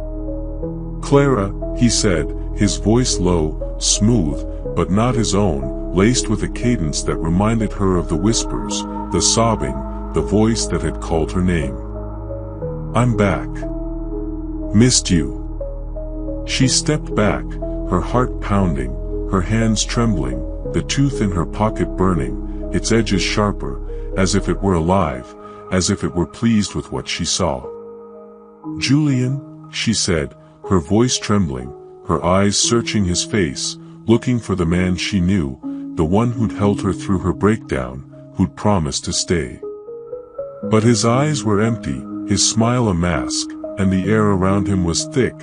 "Clara," he said, his voice low, smooth, but not his own, laced with a cadence that reminded her of the whispers, the sobbing, the voice that had called her name. "I'm back. Missed you." She stepped back, her heart pounding, her hands trembling, the tooth in her pocket burning, its edges sharper, as if it were alive, as if it were pleased with what she saw. "Julian," she said, her voice trembling, her eyes searching his face, looking for the man she knew, the one who'd held her through her breakdown, who'd promised to stay. But his eyes were empty, his smile a mask, and the air around him was thick,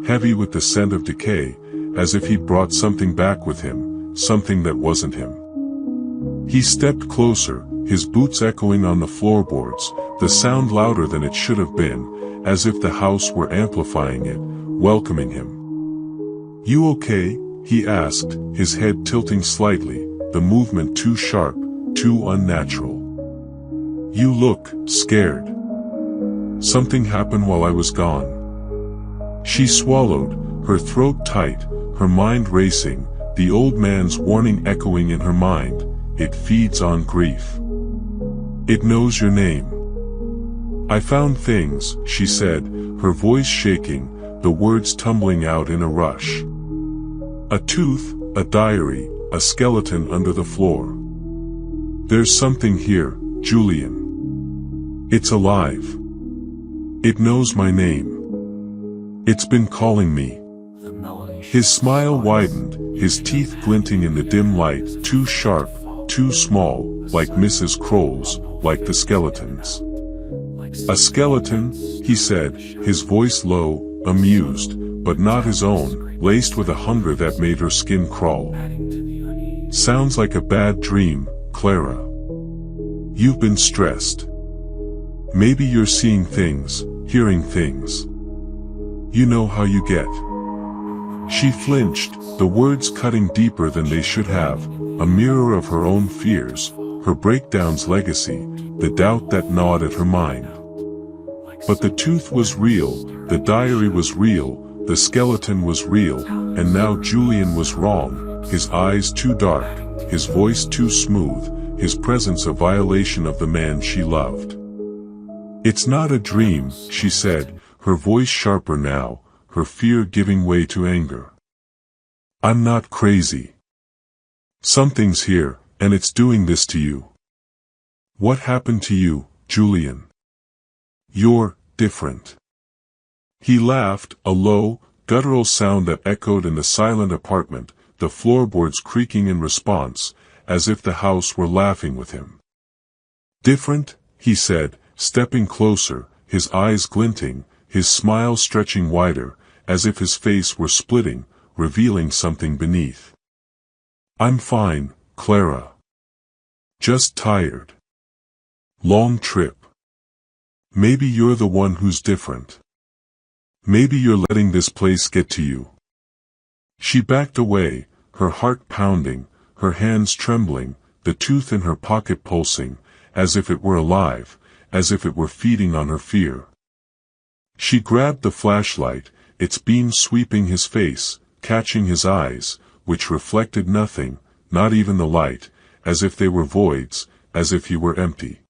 heavy with the scent of decay, as if he'd brought something back with him, something that wasn't him. He stepped closer, his boots echoing on the floorboards, the sound louder than it should have been, as if the house were amplifying it, welcoming him. "You okay?" he asked, his head tilting slightly, the movement too sharp, too unnatural. "You look scared. Something happened while I was gone." She swallowed, her throat tight, her mind racing, the old man's warning echoing in her mind, "It feeds on grief. It knows your name." "I found things," she said, her voice shaking, the words tumbling out in a rush. "A tooth, a diary, a skeleton under the floor. There's something here, Julian. It's alive. It knows my name. It's been calling me." His smile widened, his teeth glinting in the dim light, too sharp, too small, like Mrs. Kroll's, like the skeleton's. "A skeleton," he said, his voice low, amused, but not his own, laced with a hunger that made her skin crawl. "Sounds like a bad dream, Clara. You've been stressed. Maybe you're seeing things, hearing things. You know how you get." She flinched, the words cutting deeper than they should have, a mirror of her own fears, her breakdown's legacy, the doubt that gnawed at her mind. But the tooth was real, the diary was real, The skeleton was real, and now Julian was wrong, his eyes too dark, his voice too smooth, his presence a violation of the man she loved. "It's not a dream," she said, her voice sharper now, her fear giving way to anger. "I'm not crazy. Something's here, and it's doing this to you." "What happened to you, Julian? You're different." He laughed, a low, guttural sound that echoed in the silent apartment, the floorboards creaking in response, as if the house were laughing with him. "Different?" he said, stepping closer, his eyes glinting, his smile stretching wider, as if his face were splitting, revealing something beneath. "I'm fine, Clara. Just tired. Long trip. Maybe you're the one who's different. Maybe you're letting this place get to you." She backed away, her heart pounding, her hands trembling, the tooth in her pocket pulsing, as if it were alive, as if it were feeding on her fear. She grabbed the flashlight, its beam sweeping his face, catching his eyes, which reflected nothing, not even the light, as if they were voids, as if he were empty.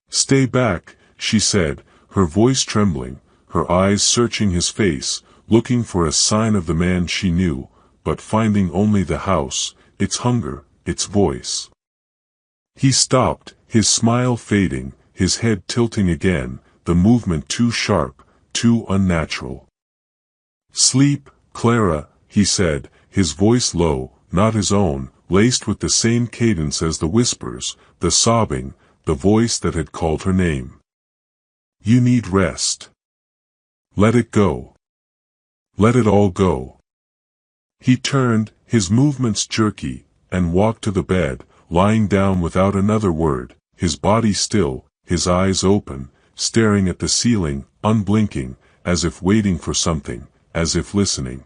"Stay back," she said, her voice trembling, her eyes searching his face, looking for a sign of the man she knew, but finding only the house, its hunger, its voice. He stopped, his smile fading, his head tilting again, the movement too sharp, too unnatural. "Sleep, Clara," he said, his voice low, not his own, laced with the same cadence as the whispers, the sobbing, the voice that had called her name. "You need rest. Let it go. Let it all go." He turned, his movements jerky, and walked to the bed, lying down without another word, his body still, his eyes open, staring at the ceiling, unblinking, as if waiting for something, as if listening.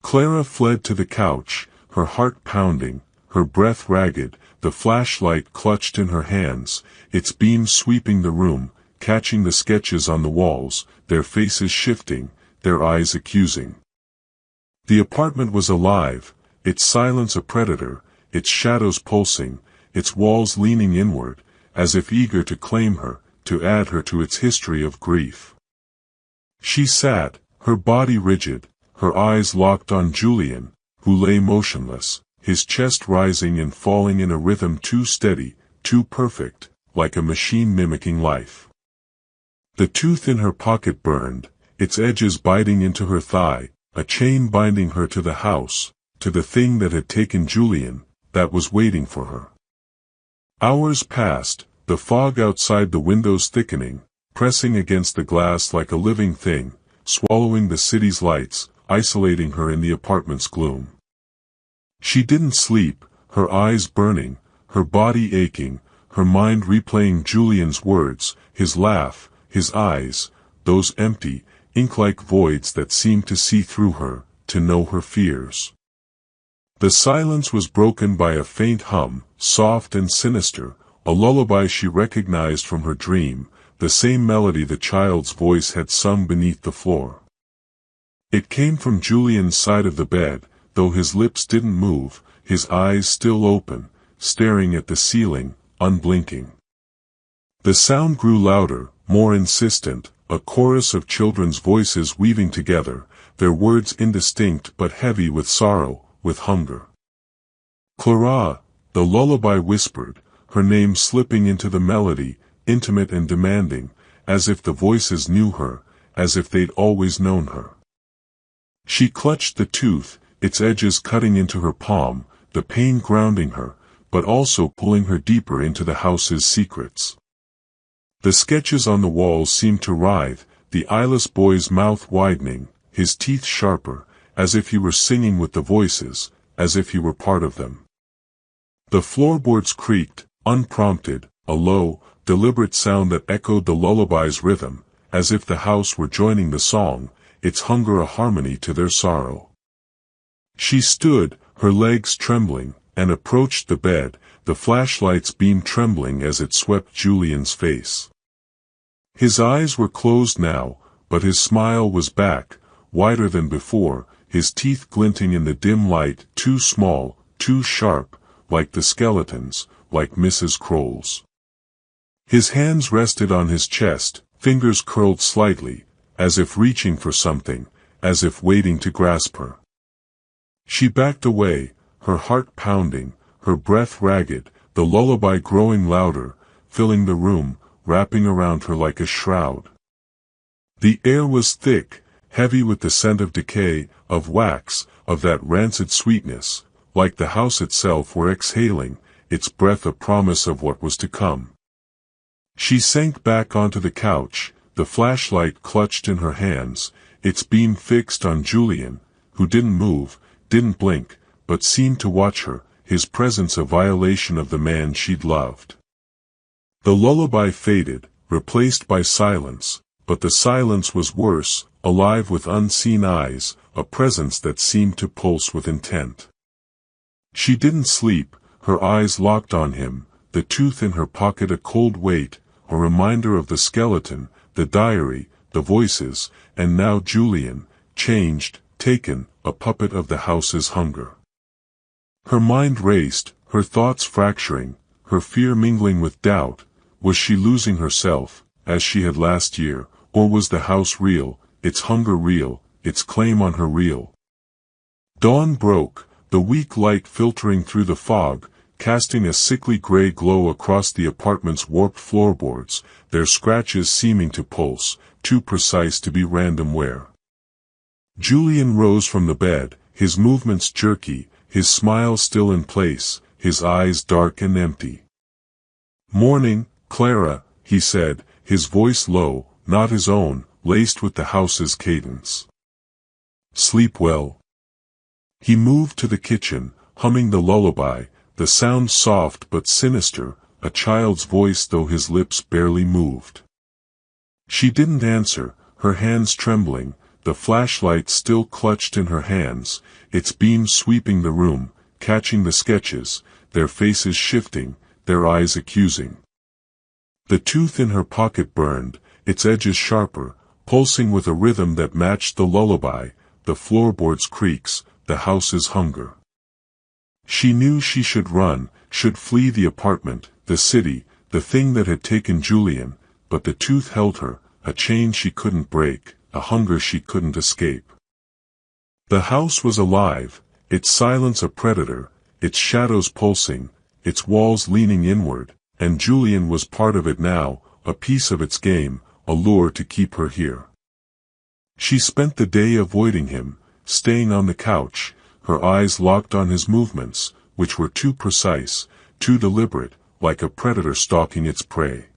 Clara fled to the couch, her heart pounding, her breath ragged, the flashlight clutched in her hands, its beam sweeping the room, catching the sketches on the walls, their faces shifting, their eyes accusing. The apartment was alive, its silence a predator, its shadows pulsing, its walls leaning inward, as if eager to claim her, to add her to its history of grief. She sat, her body rigid, her eyes locked on Julian, who lay motionless, his chest rising and falling in a rhythm too steady, too perfect, like a machine mimicking life. The tooth in her pocket burned, its edges biting into her thigh, a chain binding her to the house, to the thing that had taken Julian, that was waiting for her. Hours passed, the fog outside the windows thickening, pressing against the glass like a living thing, swallowing the city's lights, isolating her in the apartment's gloom. She didn't sleep, her eyes burning, her body aching, her mind replaying Julian's words, his laugh, his eyes, those empty, ink-like voids that seemed to see through her, to know her fears. The silence was broken by a faint hum, soft and sinister, a lullaby she recognized from her dream, the same melody the child's voice had sung beneath the floor. It came from Julian's side of the bed, though his lips didn't move, his eyes still open, staring at the ceiling, unblinking. The sound grew louder, more insistent, a chorus of children's voices weaving together, their words indistinct but heavy with sorrow, with hunger. "Clara," the lullaby whispered, her name slipping into the melody, intimate and demanding, as if the voices knew her, as if they'd always known her. She clutched the tooth, its edges cutting into her palm, the pain grounding her, but also pulling her deeper into the house's secrets. The sketches on the walls seemed to writhe, the eyeless boy's mouth widening, his teeth sharper, as if he were singing with the voices, as if he were part of them. The floorboards creaked, unprompted, a low, deliberate sound that echoed the lullaby's rhythm, as if the house were joining the song, its hunger a harmony to their sorrow. She stood, her legs trembling, and approached the bed, the flashlight's beam trembling as it swept Julian's face. His eyes were closed now, but his smile was back, wider than before, his teeth glinting in the dim light, too small, too sharp, like the skeletons, like Mrs. Kroll's. His hands rested on his chest, fingers curled slightly, as if reaching for something, as if waiting to grasp her. She backed away, her heart pounding, her breath ragged, the lullaby growing louder, filling the room, wrapping around her like a shroud. The air was thick, heavy with the scent of decay, of wax, of that rancid sweetness, like the house itself were exhaling, its breath a promise of what was to come. She sank back onto the couch, the flashlight clutched in her hands, its beam fixed on Julian, who didn't move, didn't blink, but seemed to watch her, his presence a violation of the man she'd loved. The lullaby faded, replaced by silence, but the silence was worse, alive with unseen eyes, a presence that seemed to pulse with intent. She didn't sleep, her eyes locked on him, the tooth in her pocket a cold weight, a reminder of the skeleton, the diary, the voices, and now Julian, changed, taken, a puppet of the house's hunger. Her mind raced, her thoughts fracturing, her fear mingling with doubt. Was she losing herself, as she had last year, or was the house real, its hunger real, its claim on her real? Dawn broke, the weak light filtering through the fog, casting a sickly gray glow across the apartment's warped floorboards, their scratches seeming to pulse, too precise to be random wear. Julian rose from the bed, his movements jerky, his smile still in place, his eyes dark and empty. "Morning, Clara," he said, his voice low, not his own, laced with the house's cadence. "Sleep well?" He moved to the kitchen, humming the lullaby, the sound soft but sinister, a child's voice though his lips barely moved. She didn't answer, her hands trembling, the flashlight still clutched in her hands, its beam sweeping the room, catching the sketches, their faces shifting, their eyes accusing. The tooth in her pocket burned, its edges sharper, pulsing with a rhythm that matched the lullaby, the floorboards' creaks, the house's hunger. She knew she should run, should flee the apartment, the city, the thing that had taken Julian, but the tooth held her, a chain she couldn't break, a hunger she couldn't escape. The house was alive, its silence a predator, its shadows pulsing, its walls leaning inward, and Julian was part of it now, a piece of its game, a lure to keep her here. She spent the day avoiding him, staying on the couch, her eyes locked on his movements, which were too precise, too deliberate, like a predator stalking its prey.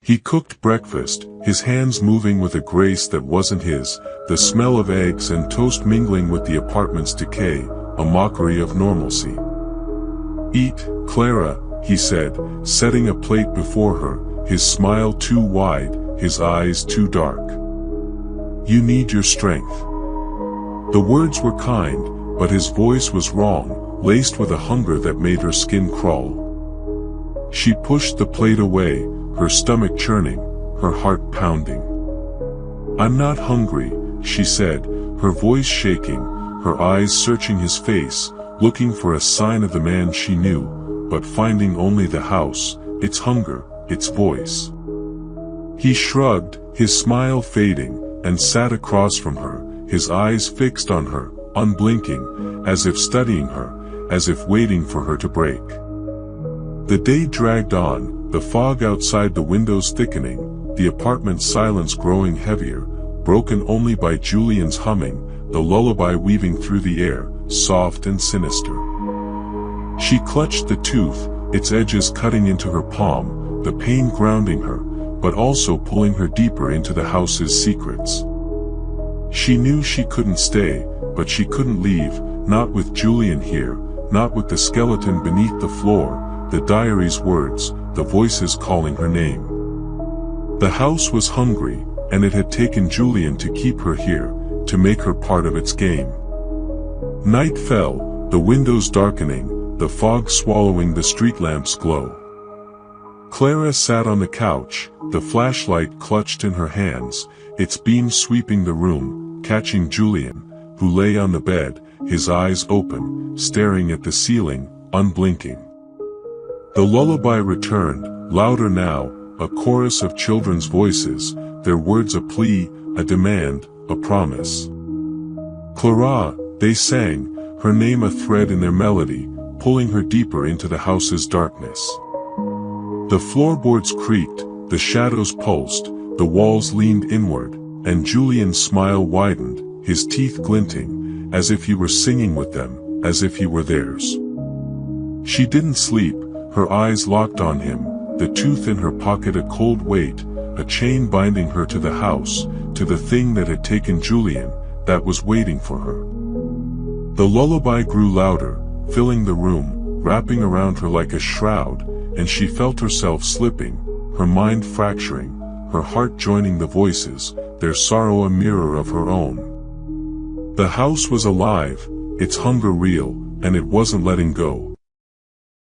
He cooked breakfast, his hands moving with a grace that wasn't his, the smell of eggs and toast mingling with the apartment's decay, a mockery of normalcy. "Eat, Clara," he said, setting a plate before her, his smile too wide, his eyes too dark. "You need your strength." The words were kind, but his voice was wrong, laced with a hunger that made her skin crawl. She pushed the plate away, her stomach churning, her heart pounding. "I'm not hungry," she said, her voice shaking, her eyes searching his face, looking for a sign of the man she knew, but finding only the house, its hunger, its voice. He shrugged, his smile fading, and sat across from her, his eyes fixed on her, unblinking, as if studying her, as if waiting for her to break. The day dragged on, the fog outside the windows thickening, the apartment's silence growing heavier, broken only by Julian's humming, the lullaby weaving through the air, soft and sinister. She clutched the tooth, its edges cutting into her palm, the pain grounding her, but also pulling her deeper into the house's secrets. She knew she couldn't stay, but she couldn't leave, not with Julian here, not with the skeleton beneath the floor, the diary's words, the voices calling her name. The house was hungry, and it had taken Julian to keep her here, to make her part of its game. Night fell, the windows darkening, the fog swallowing the street lamp's glow. Clara sat on the couch, the flashlight clutched in her hands, its beam sweeping the room, catching Julian, who lay on the bed, his eyes open, staring at the ceiling, unblinking. The lullaby returned, louder now, a chorus of children's voices, their words a plea, a demand, a promise. Clara, they sang, her name a thread in their melody, pulling her deeper into the house's darkness. The floorboards creaked, the shadows pulsed, the walls leaned inward, and Julian's smile widened, his teeth glinting, as if he were singing with them, as if he were theirs. She didn't sleep, her eyes locked on him, the tooth in her pocket a cold weight, a chain binding her to the house, to the thing that had taken Julian, that was waiting for her. The lullaby grew louder, filling the room, wrapping around her like a shroud, and she felt herself slipping, her mind fracturing, her heart joining the voices, their sorrow a mirror of her own. The house was alive, its hunger real, and it wasn't letting go.